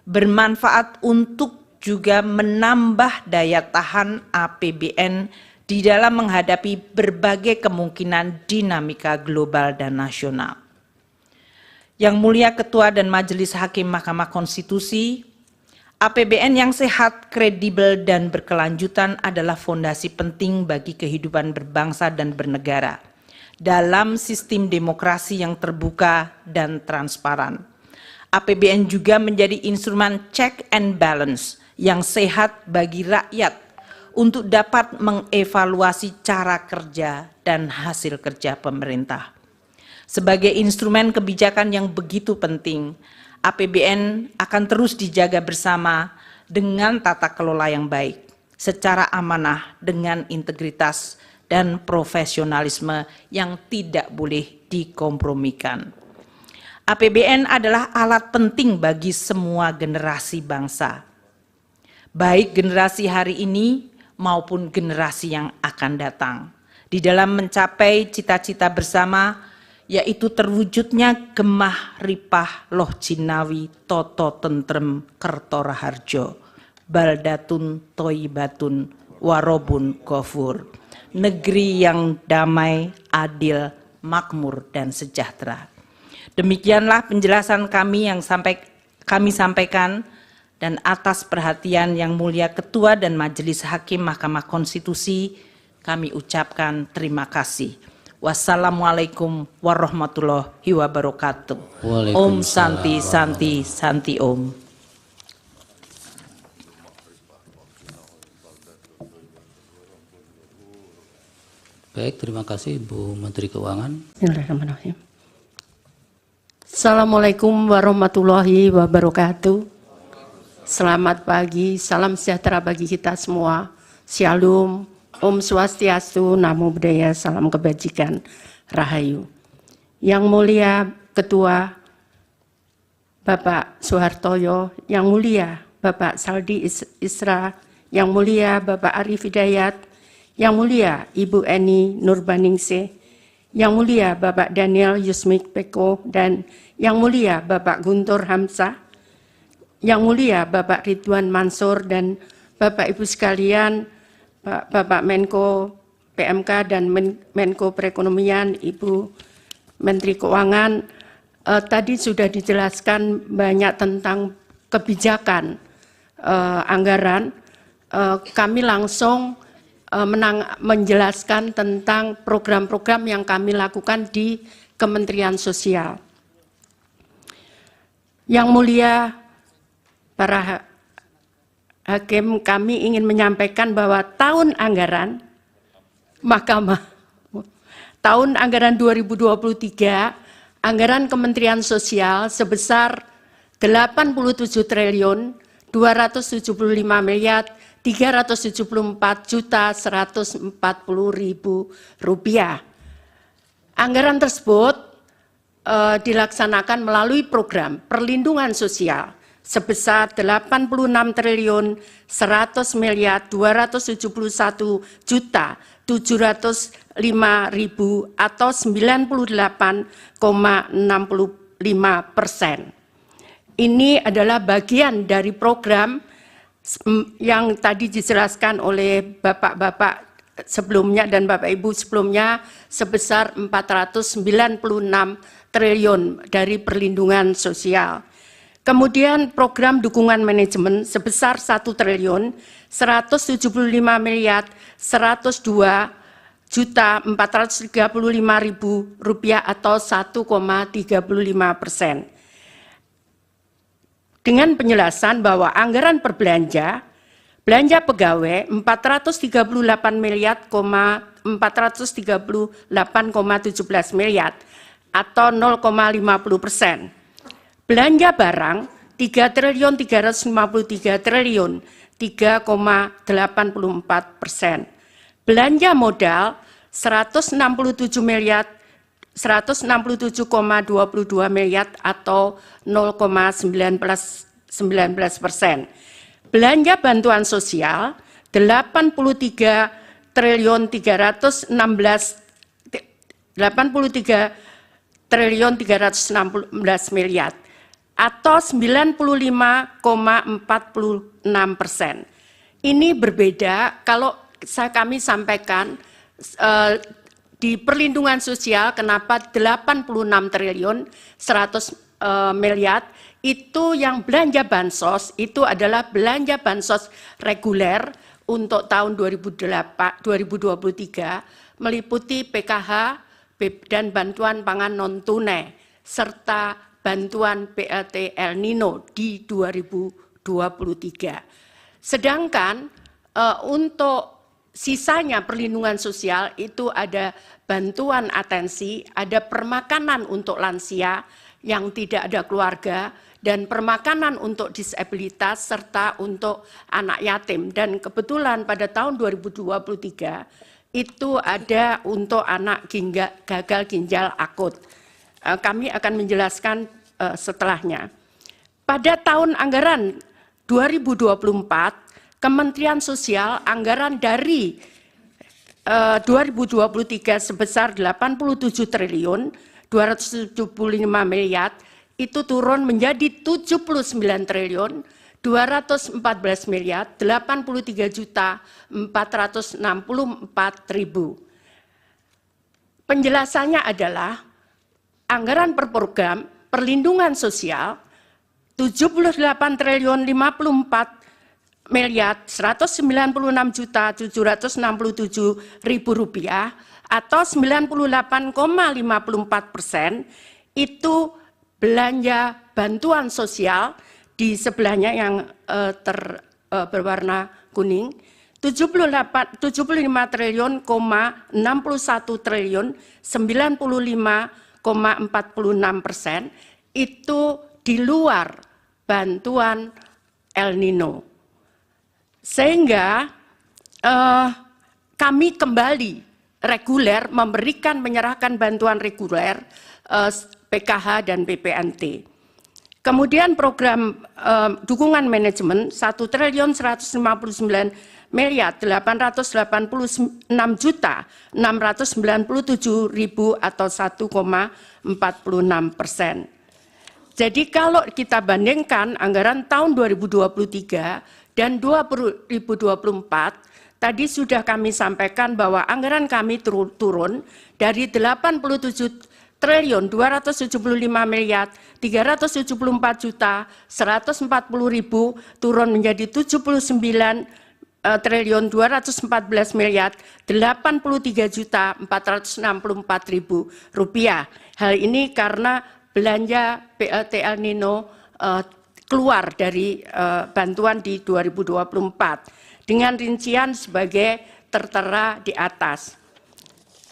bermanfaat untuk juga menambah daya tahan APBN di dalam menghadapi berbagai kemungkinan dinamika global dan nasional. Yang Mulia Ketua dan Majelis Hakim Mahkamah Konstitusi, APBN yang sehat, kredibel, dan berkelanjutan adalah fondasi penting bagi kehidupan berbangsa dan bernegara dalam sistem demokrasi yang terbuka dan transparan. APBN juga menjadi instrumen check and balance yang sehat bagi rakyat untuk dapat mengevaluasi cara kerja dan hasil kerja pemerintah. Sebagai instrumen kebijakan yang begitu penting, APBN akan terus dijaga bersama dengan tata kelola yang baik, secara amanah dengan integritas dan profesionalisme yang tidak boleh dikompromikan. APBN adalah alat penting bagi semua generasi bangsa, baik generasi hari ini maupun generasi yang akan datang, di dalam mencapai cita-cita bersama, yaitu terwujudnya gemah ripah loh jinawi toto tentrem kerto raharjo baldatun toibatun warobun ghafur, negeri yang damai, adil, makmur, dan sejahtera. Demikianlah penjelasan kami yang kami sampaikan, dan atas perhatian Yang Mulia Ketua dan Majelis Hakim Mahkamah Konstitusi kami ucapkan terima kasih. Wassalamualaikum warahmatullahi wabarakatuh. Om Santi Santi Santi Om. Baik, terima kasih Bu Menteri Keuangan. Bismillahirrahmanirrahim. Assalamualaikum warahmatullahi wabarakatuh. Selamat pagi, salam sejahtera bagi kita semua. Shalom. Om Swastiastu, Namo Buddhaya, salam kebajikan, Rahayu. Yang Mulia Ketua Bapak Soehartoyo, Yang Mulia Bapak Saldi Isra, Yang Mulia Bapak Arif Hidayat, Yang Mulia Ibu Eni Nurbaningsih, Yang Mulia Bapak Daniel Yusmik Peko, dan Yang Mulia Bapak Guntur Hamzah, Yang Mulia Bapak Ridwan Mansur, dan Bapak Ibu sekalian, Bapak Menko PMK dan Menko Perekonomian, Ibu Menteri Keuangan, tadi sudah dijelaskan banyak tentang kebijakan anggaran. Kami langsung menjelaskan tentang program-program yang kami lakukan di Kementerian Sosial. Yang mulia para hakim, kami ingin menyampaikan bahwa tahun anggaran Mahkamah tahun anggaran 2023 anggaran Kementerian Sosial sebesar 87 triliun 275 miliar 374.140.000 rupiah. Anggaran tersebut dilaksanakan melalui program perlindungan sosial sebesar 86 triliun 100 miliar 271.705.000 atau 98,65%. Ini adalah bagian dari program yang tadi dijelaskan oleh Bapak-Bapak sebelumnya dan Bapak Ibu sebelumnya sebesar 496 triliun dari perlindungan sosial. Kemudian program dukungan manajemen sebesar 1 triliun 175 miliar 102.435.000 rupiah atau 1,35%. Dengan penjelasan bahwa anggaran berbelanja, belanja pegawai 438 miliar 438,17 miliar atau 0,50%. Belanja barang 3 triliun 353 triliun 3,84%. Belanja modal 167 miliar 167,22 miliar atau 0,19%. Belanja bantuan sosial 83 triliun 316 miliar atau 95,46%. Ini berbeda kalau kami sampaikan di perlindungan sosial kenapa 86 triliun 100 miliar itu yang belanja bansos itu adalah belanja bansos reguler untuk tahun 2023 meliputi PKH dan bantuan pangan non tunai serta bantuan BLT El Nino di 2023. Sedangkan untuk sisanya perlindungan sosial itu ada bantuan atensi, ada permakanan untuk lansia yang tidak ada keluarga, dan permakanan untuk disabilitas serta untuk anak yatim. Dan kebetulan pada tahun 2023 itu ada untuk anak gagal ginjal akut. Kami akan menjelaskan setelahnya. Pada tahun anggaran 2024, Kementerian Sosial anggaran dari 2023 sebesar 87 triliun 275 miliar itu turun menjadi 79 triliun 214 miliar 83.464.000. Penjelasannya adalah anggaran per program perlindungan sosial 78 triliun 54 miliar 196.767.000 rupiah atau 98,54% itu belanja bantuan sosial di sebelahnya yang berwarna kuning 75 triliun 61 triliun 95,46% itu di luar bantuan El Nino. Sehingga kami kembali reguler menyerahkan bantuan reguler PKH dan BPNT. Kemudian program dukungan manajemen 1 triliun 159 miliar 886.697.000 atau 1,46%. Jadi kalau kita bandingkan anggaran tahun 2023 dan 2024, tadi sudah kami sampaikan bahwa anggaran kami turun dari 87.374.140.000.000 turun menjadi 79.214.083.464.000 rupiah. Hal ini karena belanja BLT El Nino keluar dari bantuan di 2024 dengan rincian sebagai tertera di atas.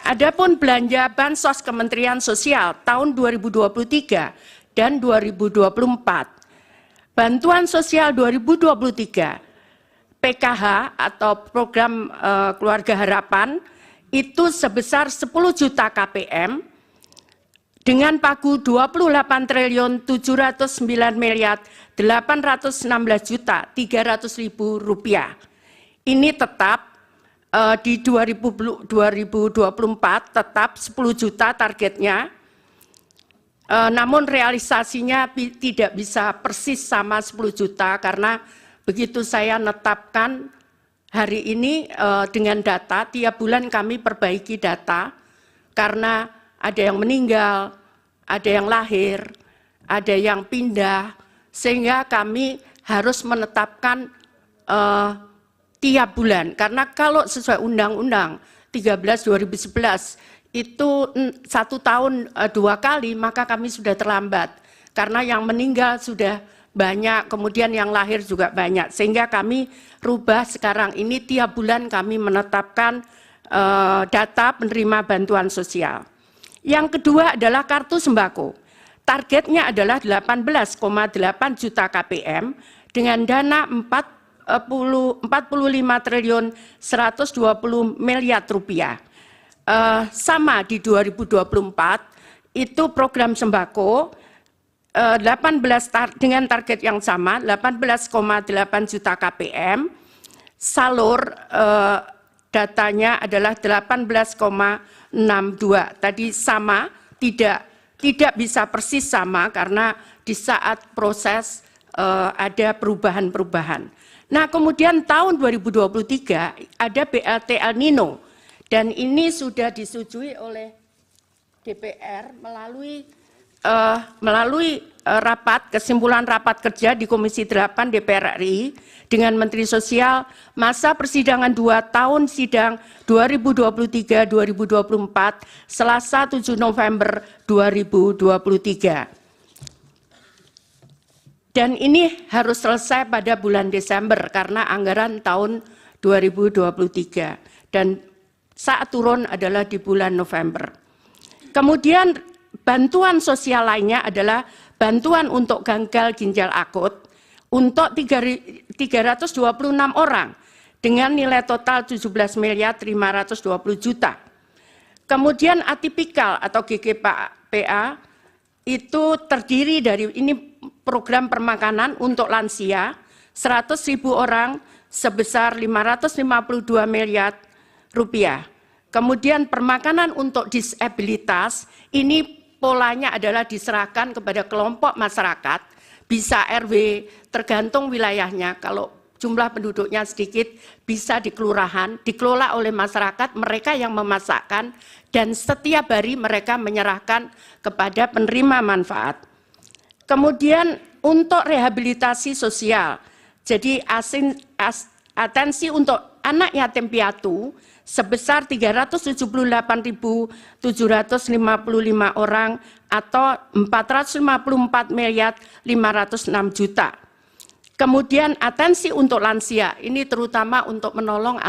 Adapun belanja Bansos Kementerian Sosial tahun 2023 dan 2024. Bantuan sosial 2023 PKH atau program Keluarga Harapan itu sebesar 10 juta KPM dengan pagu 28.709.816.300.000 rupiah. Ini tetap di 2024 tetap 10 juta targetnya, namun realisasinya tidak bisa persis sama 10 juta karena begitu saya netapkan hari ini dengan data, tiap bulan kami perbaiki data karena ada yang meninggal, ada yang lahir, ada yang pindah, sehingga kami harus menetapkan tiap bulan. Karena kalau sesuai Undang-Undang 13/2011 itu 1 tahun 2 kali, maka kami sudah terlambat. Karena yang meninggal sudah banyak, kemudian yang lahir juga banyak. Sehingga kami rubah sekarang ini tiap bulan kami menetapkan data penerima bantuan sosial. Yang kedua adalah kartu sembako. Targetnya adalah 18,8 juta KPM dengan dana 45.120 miliar rupiah. Sama di 2024 itu program sembako 18 dengan target yang sama 18,8 juta KPM. Salur datanya adalah 18,62. Tadi sama, tidak bisa persis sama karena di saat proses ada perubahan-perubahan. Nah, kemudian tahun 2023 ada BLT El Nino dan ini sudah disetujui oleh DPR melalui kesimpulan rapat kerja di Komisi 8 DPR RI dengan Menteri Sosial masa persidangan 2 tahun sidang 2023-2024 Selasa 7 November 2023. Dan ini harus selesai pada bulan Desember karena anggaran tahun 2023 dan saat turun adalah di bulan November. Kemudian bantuan sosial lainnya adalah bantuan untuk gagal ginjal akut untuk 326 orang dengan nilai total 17.520.000.000. Kemudian atipikal atau GGPA itu terdiri dari ini program permakanan untuk lansia 100.000 orang sebesar 552 miliar rupiah. Kemudian permakanan untuk disabilitas ini polanya adalah diserahkan kepada kelompok masyarakat, bisa RW tergantung wilayahnya. Kalau jumlah penduduknya sedikit bisa di kelurahan, dikelola oleh masyarakat, mereka yang memasakkan dan setiap hari mereka menyerahkan kepada penerima manfaat. Kemudian untuk rehabilitasi sosial, jadi atensi untuk anak yatim piatu sebesar 378.755 orang atau 454.506.000.000. Kemudian atensi untuk lansia, ini terutama untuk menolong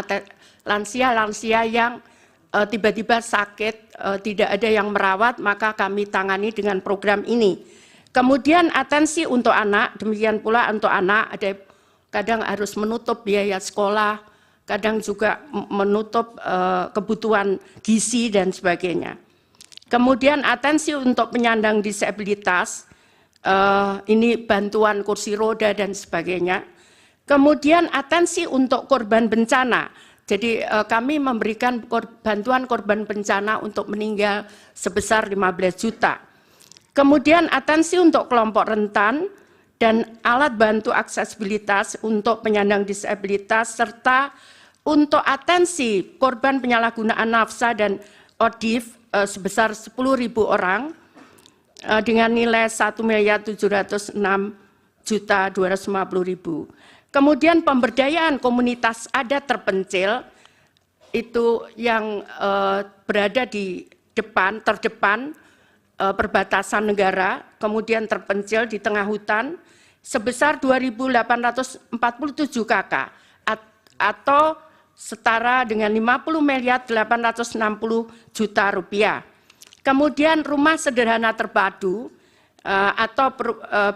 lansia-lansia yang tiba-tiba sakit, tidak ada yang merawat, maka kami tangani dengan program ini. Kemudian atensi untuk anak, demikian pula untuk anak, ada kadang harus menutup biaya sekolah, kadang juga menutup kebutuhan gizi dan sebagainya. Kemudian atensi untuk penyandang disabilitas, ini bantuan kursi roda dan sebagainya. Kemudian atensi untuk korban bencana, jadi kami memberikan bantuan korban bencana untuk meninggal sebesar 15 juta. Kemudian atensi untuk kelompok rentan dan alat bantu aksesibilitas untuk penyandang disabilitas serta Untuk atensi korban penyalahgunaan nafsa dan ODIF sebesar 10.000 orang dengan nilai 1.706.250.000. Kemudian pemberdayaan komunitas adat terpencil itu yang berada di terdepan perbatasan negara, kemudian terpencil di tengah hutan sebesar 2.847 KK atau setara dengan 50.860 juta rupiah. Kemudian rumah sederhana terpadu atau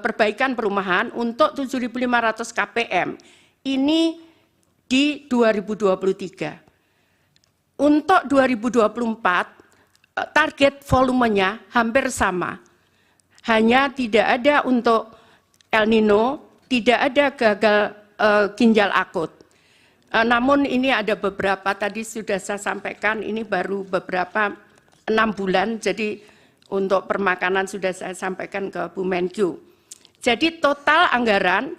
perbaikan perumahan untuk 7.500 KPM ini di 2023. Untuk 2024 target volumenya hampir sama. Hanya tidak ada untuk El Nino, tidak ada gagal ginjal akut. Namun ini ada beberapa, tadi sudah saya sampaikan, ini baru beberapa 6 bulan, jadi untuk permakanan sudah saya sampaikan ke Bu Menkyu. Jadi total anggaran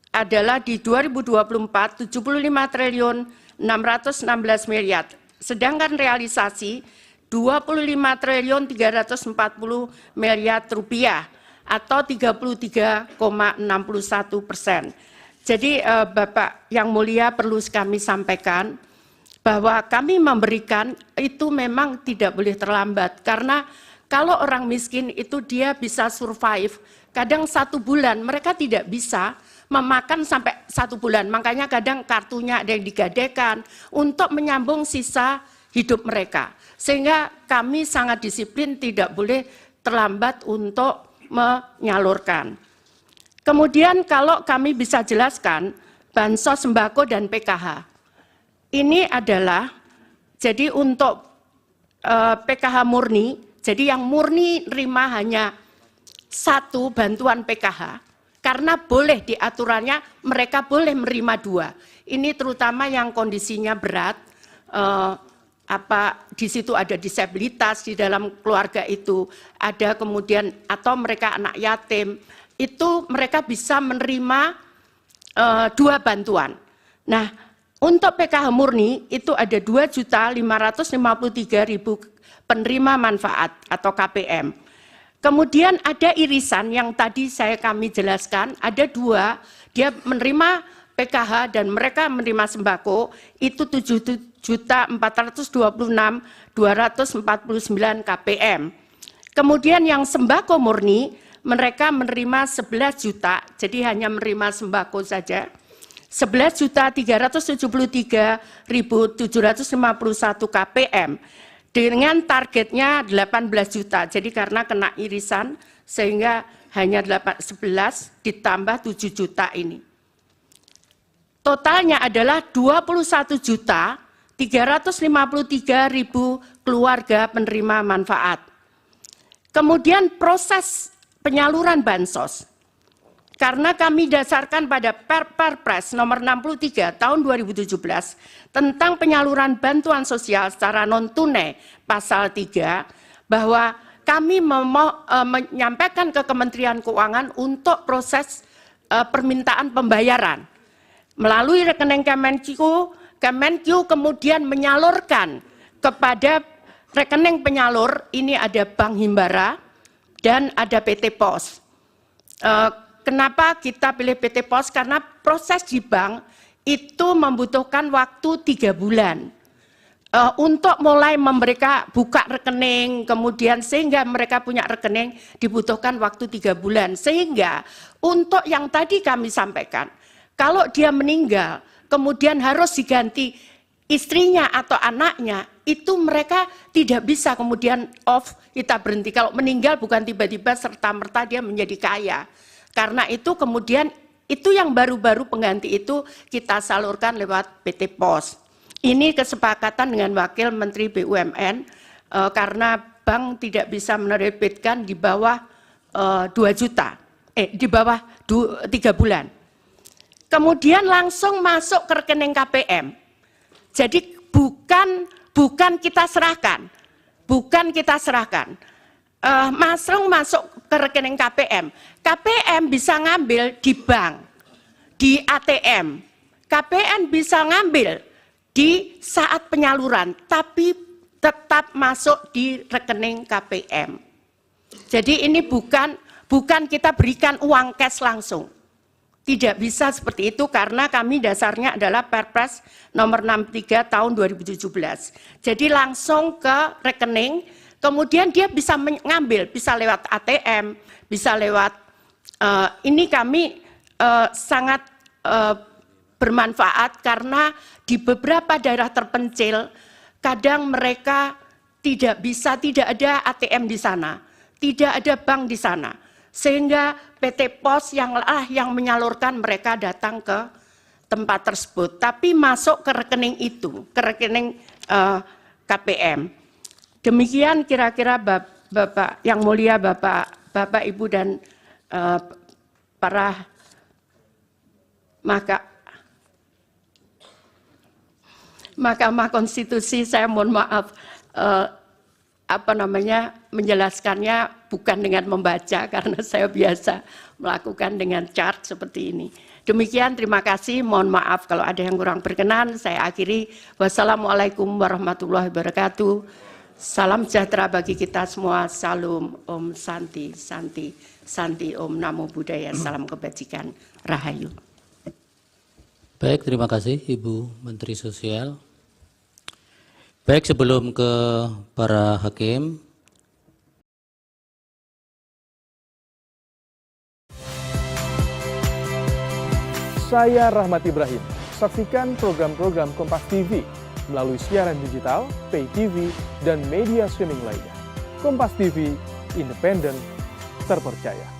adalah di 2024 75 triliun 616 miliar, sedangkan realisasi 25 triliun 340 miliar rupiah atau 33,61%. Jadi Bapak yang mulia perlu kami sampaikan bahwa kami memberikan itu memang tidak boleh terlambat, karena kalau orang miskin itu dia bisa survive, kadang 1 bulan mereka tidak bisa memakan sampai 1 bulan, makanya kadang kartunya ada yang digadekan untuk menyambung sisa hidup mereka. Sehingga kami sangat disiplin, tidak boleh terlambat untuk menyalurkan. Kemudian kalau kami bisa jelaskan, bansos sembako dan PKH. Ini adalah, jadi untuk PKH murni, jadi yang murni nerima hanya 1 bantuan PKH, karena boleh di aturannya mereka boleh menerima 2. Ini terutama yang kondisinya berat, di situ ada disabilitas di dalam keluarga itu, ada kemudian atau mereka anak yatim, itu mereka bisa menerima 2 bantuan. Nah, untuk PKH murni itu ada 2.553.000 penerima manfaat atau KPM. Kemudian ada irisan yang tadi kami jelaskan, ada 2, dia menerima PKH dan mereka menerima sembako, itu 7.426.249 KPM. Kemudian yang sembako murni, mereka menerima 11 juta, jadi hanya menerima sembako saja, 11.373.751 KPM. Dengan targetnya 18 juta, jadi karena kena irisan sehingga hanya 11 ditambah 7 juta ini. Totalnya adalah 21.353.000 keluarga penerima manfaat. Kemudian proses penyaluran bansos. Karena kami dasarkan pada Perpres nomor 63 tahun 2017 tentang penyaluran bantuan sosial secara non-tunai pasal 3, bahwa kami menyampaikan ke Kementerian Keuangan untuk proses permintaan pembayaran. Melalui rekening Kemenkyu kemudian menyalurkan kepada rekening penyalur, ini ada Bank Himbara dan ada PT Pos. Kenapa kita pilih PT Pos? Karena proses di bank itu membutuhkan waktu 3 bulan. Untuk mulai mereka buka rekening, kemudian sehingga mereka punya rekening dibutuhkan waktu 3 bulan. Sehingga untuk yang tadi kami sampaikan, kalau dia meninggal, kemudian harus diganti istrinya atau anaknya, itu mereka tidak bisa kemudian off, kita berhenti. Kalau meninggal bukan tiba-tiba serta-merta dia menjadi kaya. Karena itu kemudian itu yang baru-baru pengganti itu kita salurkan lewat PT Pos. Ini kesepakatan dengan Wakil Menteri BUMN karena bank tidak bisa menerbitkan di bawah 2 juta, di bawah 3 bulan. Kemudian langsung masuk ke rekening KPM. Jadi bukan kita serahkan, masuk ke rekening KPM. KPM bisa ngambil di bank, di ATM. KPM bisa ngambil di saat penyaluran, tapi tetap masuk di rekening KPM. Jadi ini bukan kita berikan uang cash langsung. Tidak bisa seperti itu karena kami dasarnya adalah Perpres nomor 63 tahun 2017. Jadi langsung ke rekening, kemudian dia bisa mengambil, bisa lewat ATM, bisa lewat, ini kami sangat bermanfaat karena di beberapa daerah terpencil, kadang mereka tidak ada ATM di sana, tidak ada bank di sana. Sehingga PT Pos yang menyalurkan mereka datang ke tempat tersebut, tapi masuk ke rekening itu, ke rekening KPM. Demikian kira-kira Bapak yang mulia, Bapak Ibu dan para Mahkamah Konstitusi, saya mohon maaf menjelaskannya bukan dengan membaca karena saya biasa melakukan dengan chart seperti ini. Demikian, terima kasih. Mohon maaf kalau ada yang kurang berkenan. Saya akhiri. Wassalamualaikum warahmatullahi wabarakatuh. Salam sejahtera bagi kita semua. Salam Om Santi, Santi, Santi Om Namo Buddhaya. Salam kebajikan. Rahayu. Baik, terima kasih Ibu Menteri Sosial. Baik, sebelum ke para hakim, saya Rahmat Ibrahim. Saksikan program-program Kompas TV melalui siaran digital, pay TV, dan media streaming lainnya. Kompas TV, independen, terpercaya.